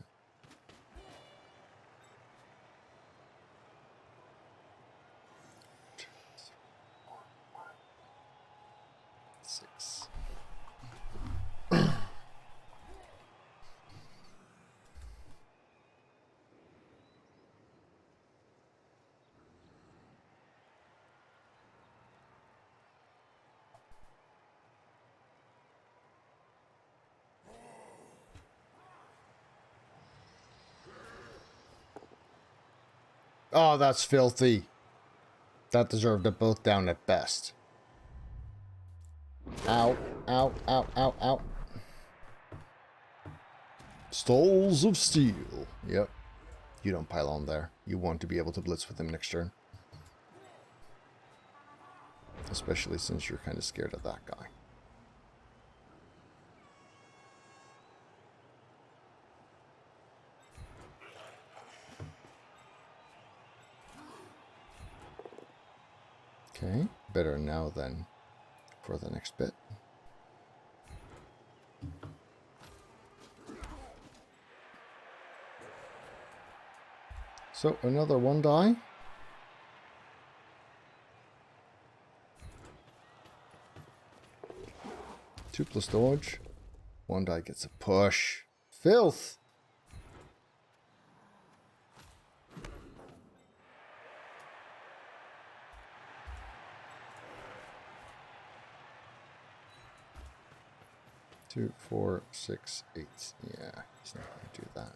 Speaker 2: 2, 3, 4, 5, 6. Oh, that's filthy. That deserved a both down at best. Ow, ow, ow, ow, ow. Stalls of Steel. Yep. You don't pile on there. You want to be able to blitz with him next turn. Especially since you're kind of scared of that guy. Okay, better now than for the next bit. So another 1 die. Two plus dodge. 1 die gets a push. Filth! Two, 4, 6, 8. Yeah, he's not going to do that.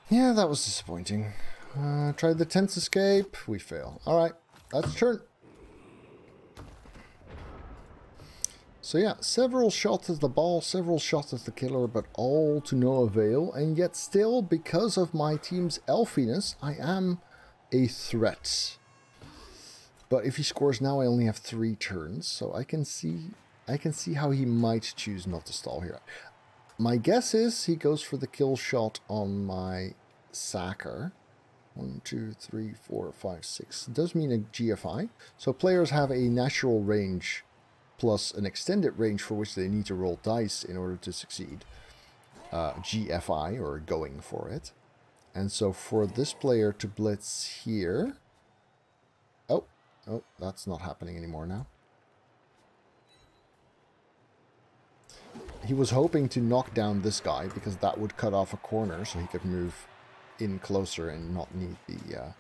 Speaker 2: Yeah, that was disappointing. Tried the tense escape. We fail. Alright, that's turn. So yeah, several shots at the ball, several shots at the killer, but all to no avail. And yet still, because of my team's elfiness, I am a threat. But if he scores now, I only have 3 turns, so I can see how he might choose not to stall here. My guess is he goes for the kill shot on my sacker. 1, 2, 3, 4, 5, 6. It does mean a GFI. So players have a natural range plus an extended range for which they need to roll dice in order to succeed. GFI, or going for it. And so for this player to blitz here... Oh, that's not happening anymore now. He was hoping to knock down this guy because that would cut off a corner so he could move in closer and not need the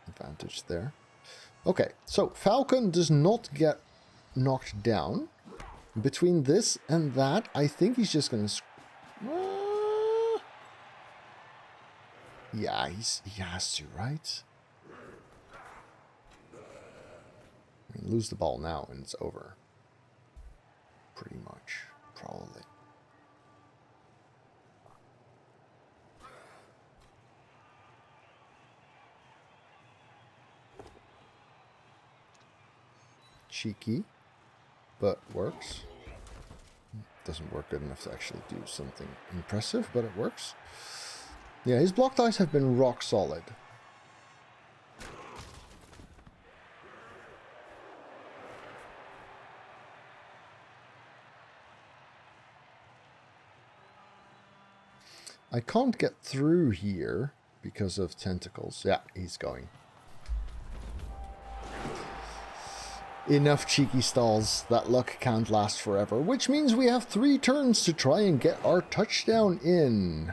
Speaker 2: advantage there. Okay, so Falcon does not get knocked down. Between this and that, I think he's just going to... Yeah, he has to, right? I mean, lose the ball now and it's over. Pretty much, probably. Cheeky, but works. Doesn't work good enough to actually do something impressive, but it works. Yeah, his block dice have been rock solid. I can't get through here because of tentacles. Yeah, he's going. Enough cheeky stalls. That luck can't last forever, which means we have 3 turns to try and get our touchdown in.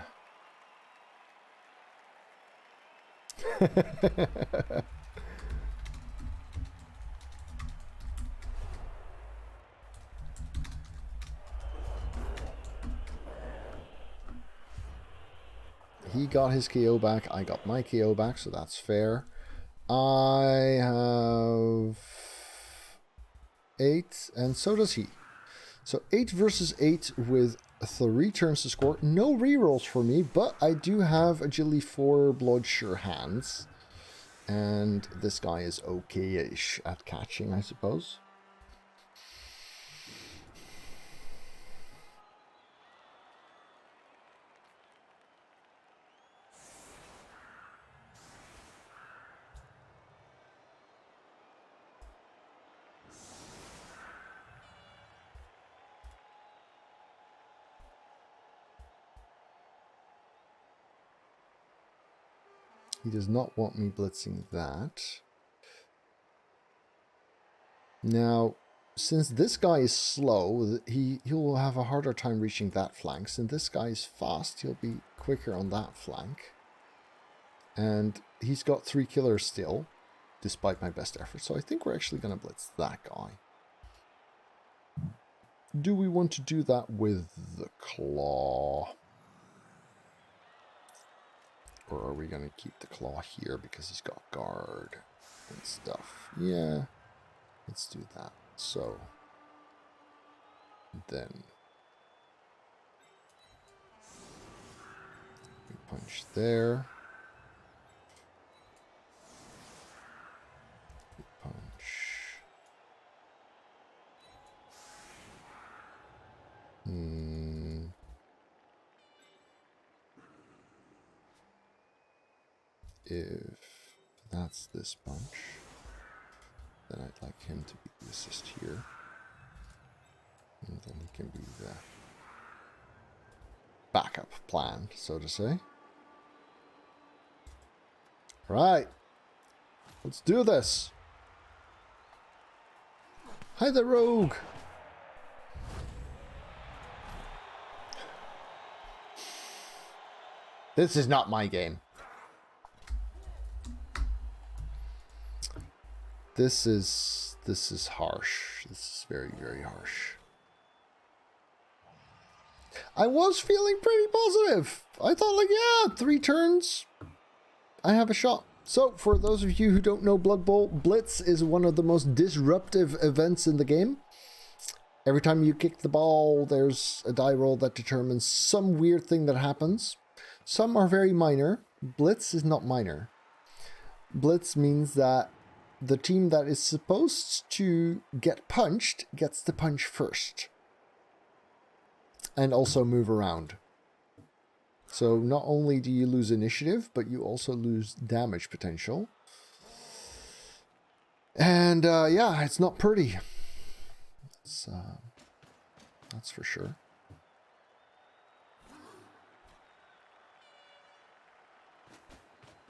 Speaker 2: He got his KO back, I got my KO back, so that's fair. I have 8, and so does he. So 8 versus 8 with 3 turns to score. No rerolls for me, but I do have agility 4 bloodsure hands. And this guy is okay-ish at catching, I suppose. He does not want me blitzing that. Now, since this guy is slow, he'll have a harder time reaching that flank. Since this guy is fast, he'll be quicker on that flank. And he's got 3 killers still, despite my best effort. So I think we're actually going to blitz that guy. Do we want to do that with the claw? Or are we going to keep the claw here because he's got guard and stuff? Yeah, let's do that. So then we punch there. We punch. If that's this punch, then I'd like him to be the assist here. And then he can be the backup plan, so to say. Right. Let's do this. Hi there, rogue. This is not my game. This is harsh. This is very, very harsh. I was feeling pretty positive. I thought, like, yeah, 3 turns, I have a shot. So, for those of you who don't know Blood Bowl, Blitz is one of the most disruptive events in the game. Every time you kick the ball, there's a die roll that determines some weird thing that happens. Some are very minor. Blitz is not minor. Blitz means that the team that is supposed to get punched gets to punch first. And also move around. So not only do you lose initiative, but you also lose damage potential. And yeah, it's not pretty. That's for sure.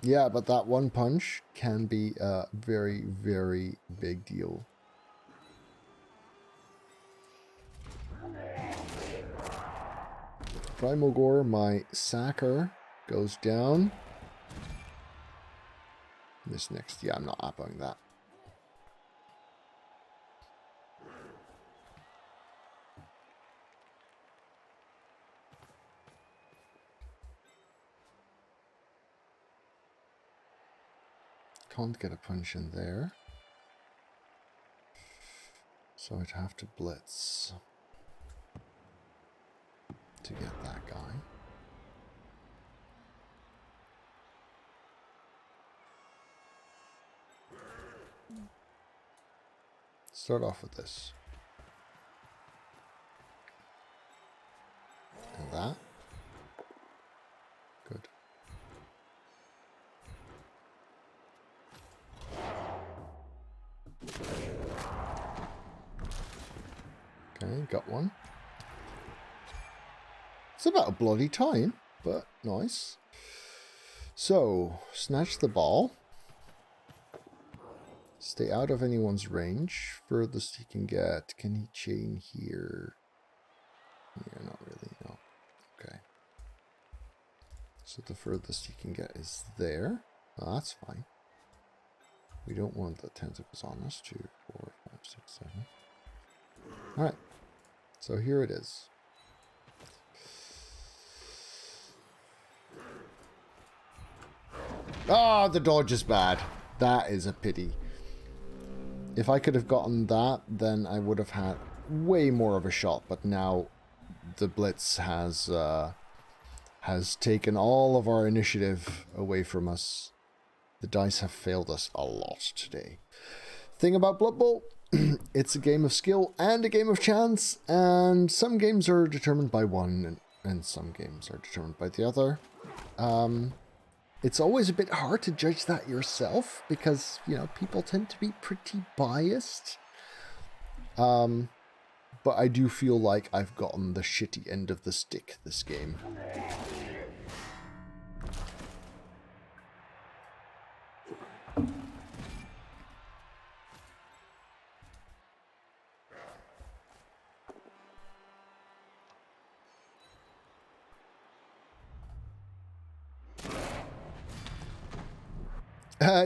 Speaker 2: Yeah, but that one punch can be a very, very big deal. Primal Gore, my sacker, goes down. This next, yeah, I'm not appoing that. Can't get a punch in there. So I'd have to blitz to get that guy. Start off with this. And that. Good. Okay, got one. It's about a bloody time, but nice. So, snatch the ball. Stay out of anyone's range. Furthest he can get. Can he chain here? Yeah, not really, no. Okay. So the furthest he can get is there. Well, that's fine. We don't want the tentacles on us. 2, 4, 5, 6, 7. Alright. So here it is. Ah, the dodge is bad. That is a pity. If I could have gotten that, then I would have had way more of a shot. But now the blitz has taken all of our initiative away from us. The dice have failed us a lot today. Thing about Blood Bowl, it's a game of skill and a game of chance. And some games are determined by one, and some games are determined by the other. It's always a bit hard to judge that yourself because, you know, people tend to be pretty biased. But I do feel like I've gotten the shitty end of the stick this game.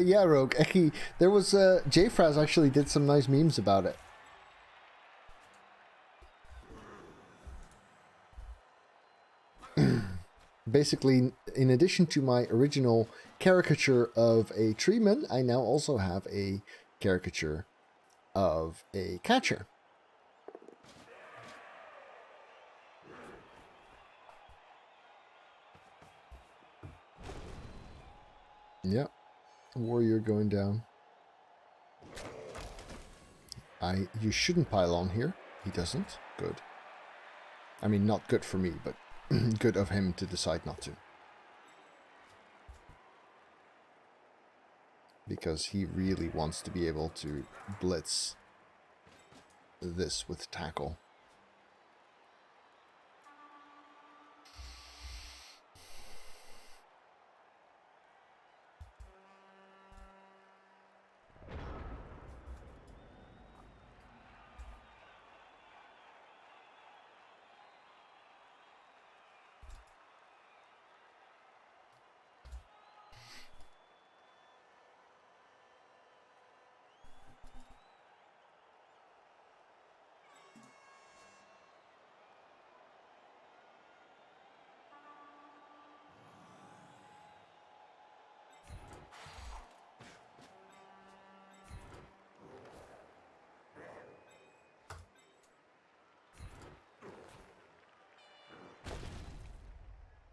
Speaker 2: Yeah, Rogue. Eki, there was, JFraz actually did some nice memes about it. Basically, in addition to my original caricature of a treeman, I now also have a caricature of a catcher. Yep. Warrior going down. You shouldn't pile on here. He doesn't. Good. I mean, not good for me, but good of him to decide not to. Because he really wants to be able to blitz this with tackle.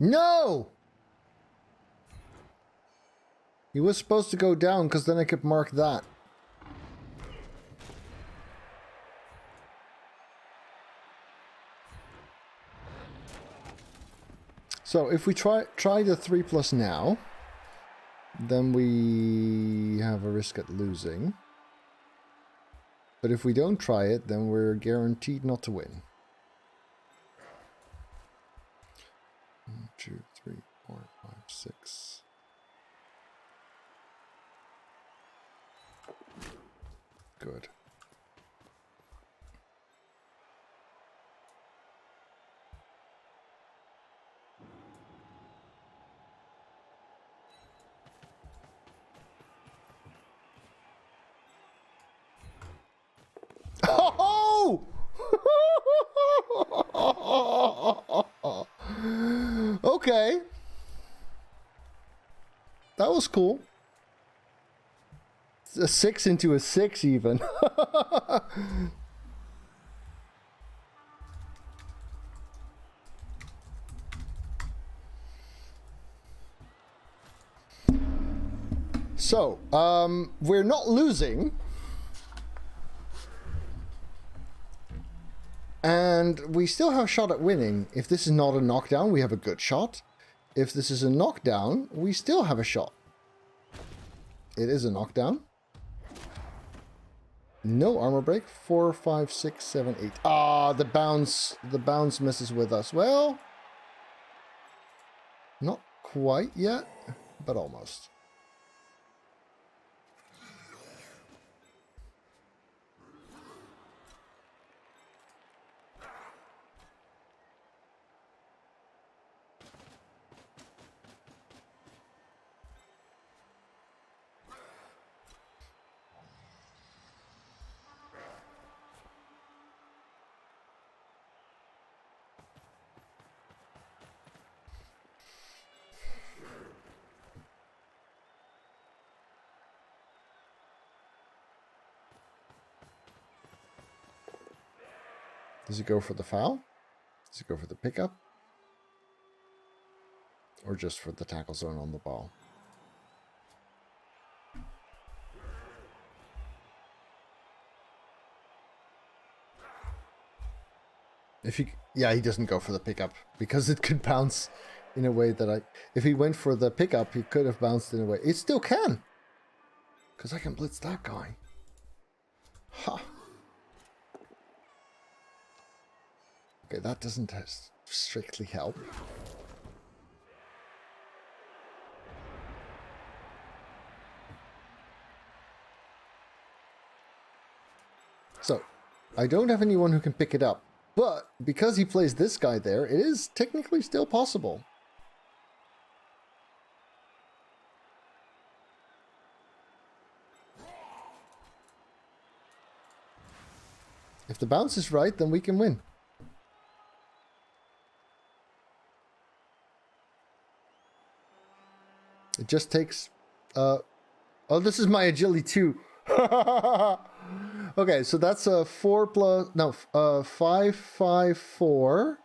Speaker 2: No! He was supposed to go down because then I could mark that. So if we try the 3+ now, then we have a risk at losing. But if we don't try it, then we're guaranteed not to win. 1, 2, 3, 4, 5, 6. Good. Oh! Okay. That was cool. a 6 into a 6 even. So, we're not losing. And we still have a shot at winning. If this is not a knockdown, we have a good shot. If this is a knockdown, we still have a shot. It is a knockdown. No armor break. 4, 5, 6, 7, 8. Ah, the bounce messes with us. Well, not quite yet, but almost. Does he go for the foul? Does he go for the pickup? Or just for the tackle zone on the ball? Yeah, he doesn't go for the pickup because it could bounce in a way that if he went for the pickup, he could have bounced in a way. It still can. Because I can blitz that guy. Ha. Okay, that doesn't strictly help. So, I don't have anyone who can pick it up. But, because he plays this guy there, it is technically still possible. If the bounce is right, then we can win. It just takes... oh, this is my agility too. Okay, so that's a 4 plus... No, 5, 5, 4.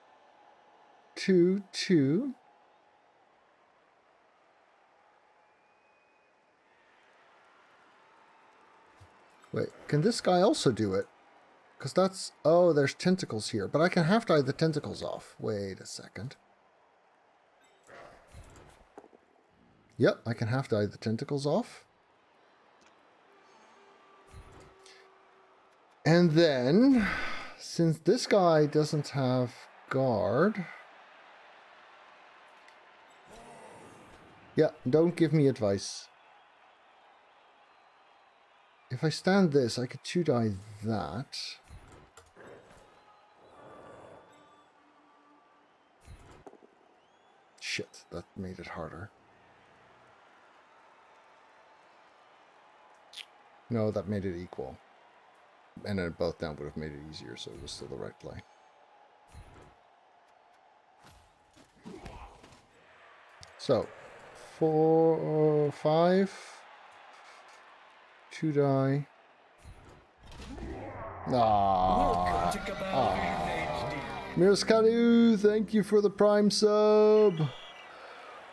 Speaker 2: 2, 2. Wait, can this guy also do it? Because that's... Oh, there's tentacles here. But I can half-die the tentacles off. Wait a second. Yep, I can half-die the tentacles off. And then, since this guy doesn't have guard... Yeah, don't give me advice. If I stand this, I could 2-die that. Shit, that made it harder. No, that made it equal. And then both down would have made it easier, so it was still the right play. So, 4, 5, 2-die. Miraskadu, thank you for the Prime sub.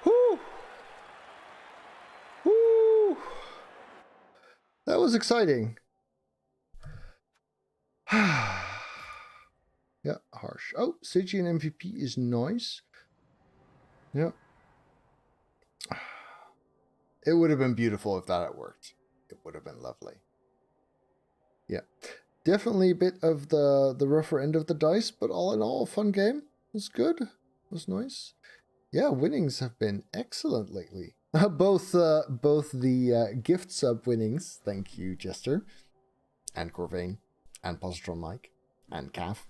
Speaker 2: Whoo! Whoo! That was exciting. Yeah, harsh. Oh, Sijian MVP is nice. Yeah. It would have been beautiful if that had worked. It would have been lovely. Yeah. Definitely a bit of the rougher end of the dice, but all in all, fun game. It was good. It was nice. Yeah, winnings have been excellent lately. both the gift sub winnings, thank you, Jester, and Corvain, and Positron Mike, and Calf,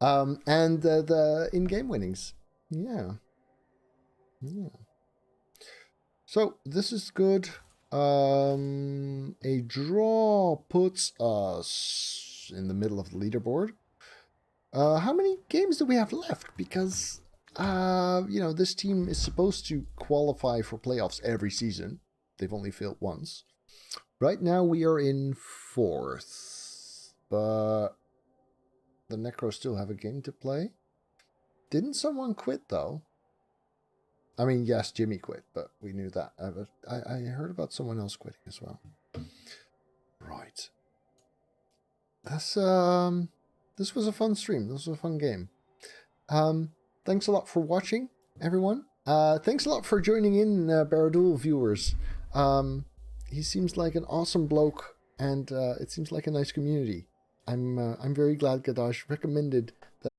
Speaker 2: and the in-game winnings. Yeah. Yeah. So, this is good. A draw puts us in the middle of the leaderboard. How many games do we have left? Because, you know, this team is supposed to qualify for playoffs every season. They've only failed once. Right now we are in 4th, but the Necros still have a game to play. Didn't someone quit though? I mean, yes, Jimmy quit, but we knew that. I heard about someone else quitting as well. Right. That's this was a fun stream. This was a fun game. Thanks a lot for watching, everyone. Thanks a lot for joining in, Baradul viewers. He seems like an awesome bloke, and it seems like a nice community. I'm very glad Gadash recommended that.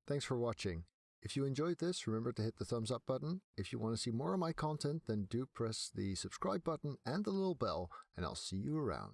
Speaker 2: Thanks for watching. If you enjoyed this, remember to hit the thumbs up button. If you want to see more of my content, then do press the subscribe button and the little bell, and I'll see you around.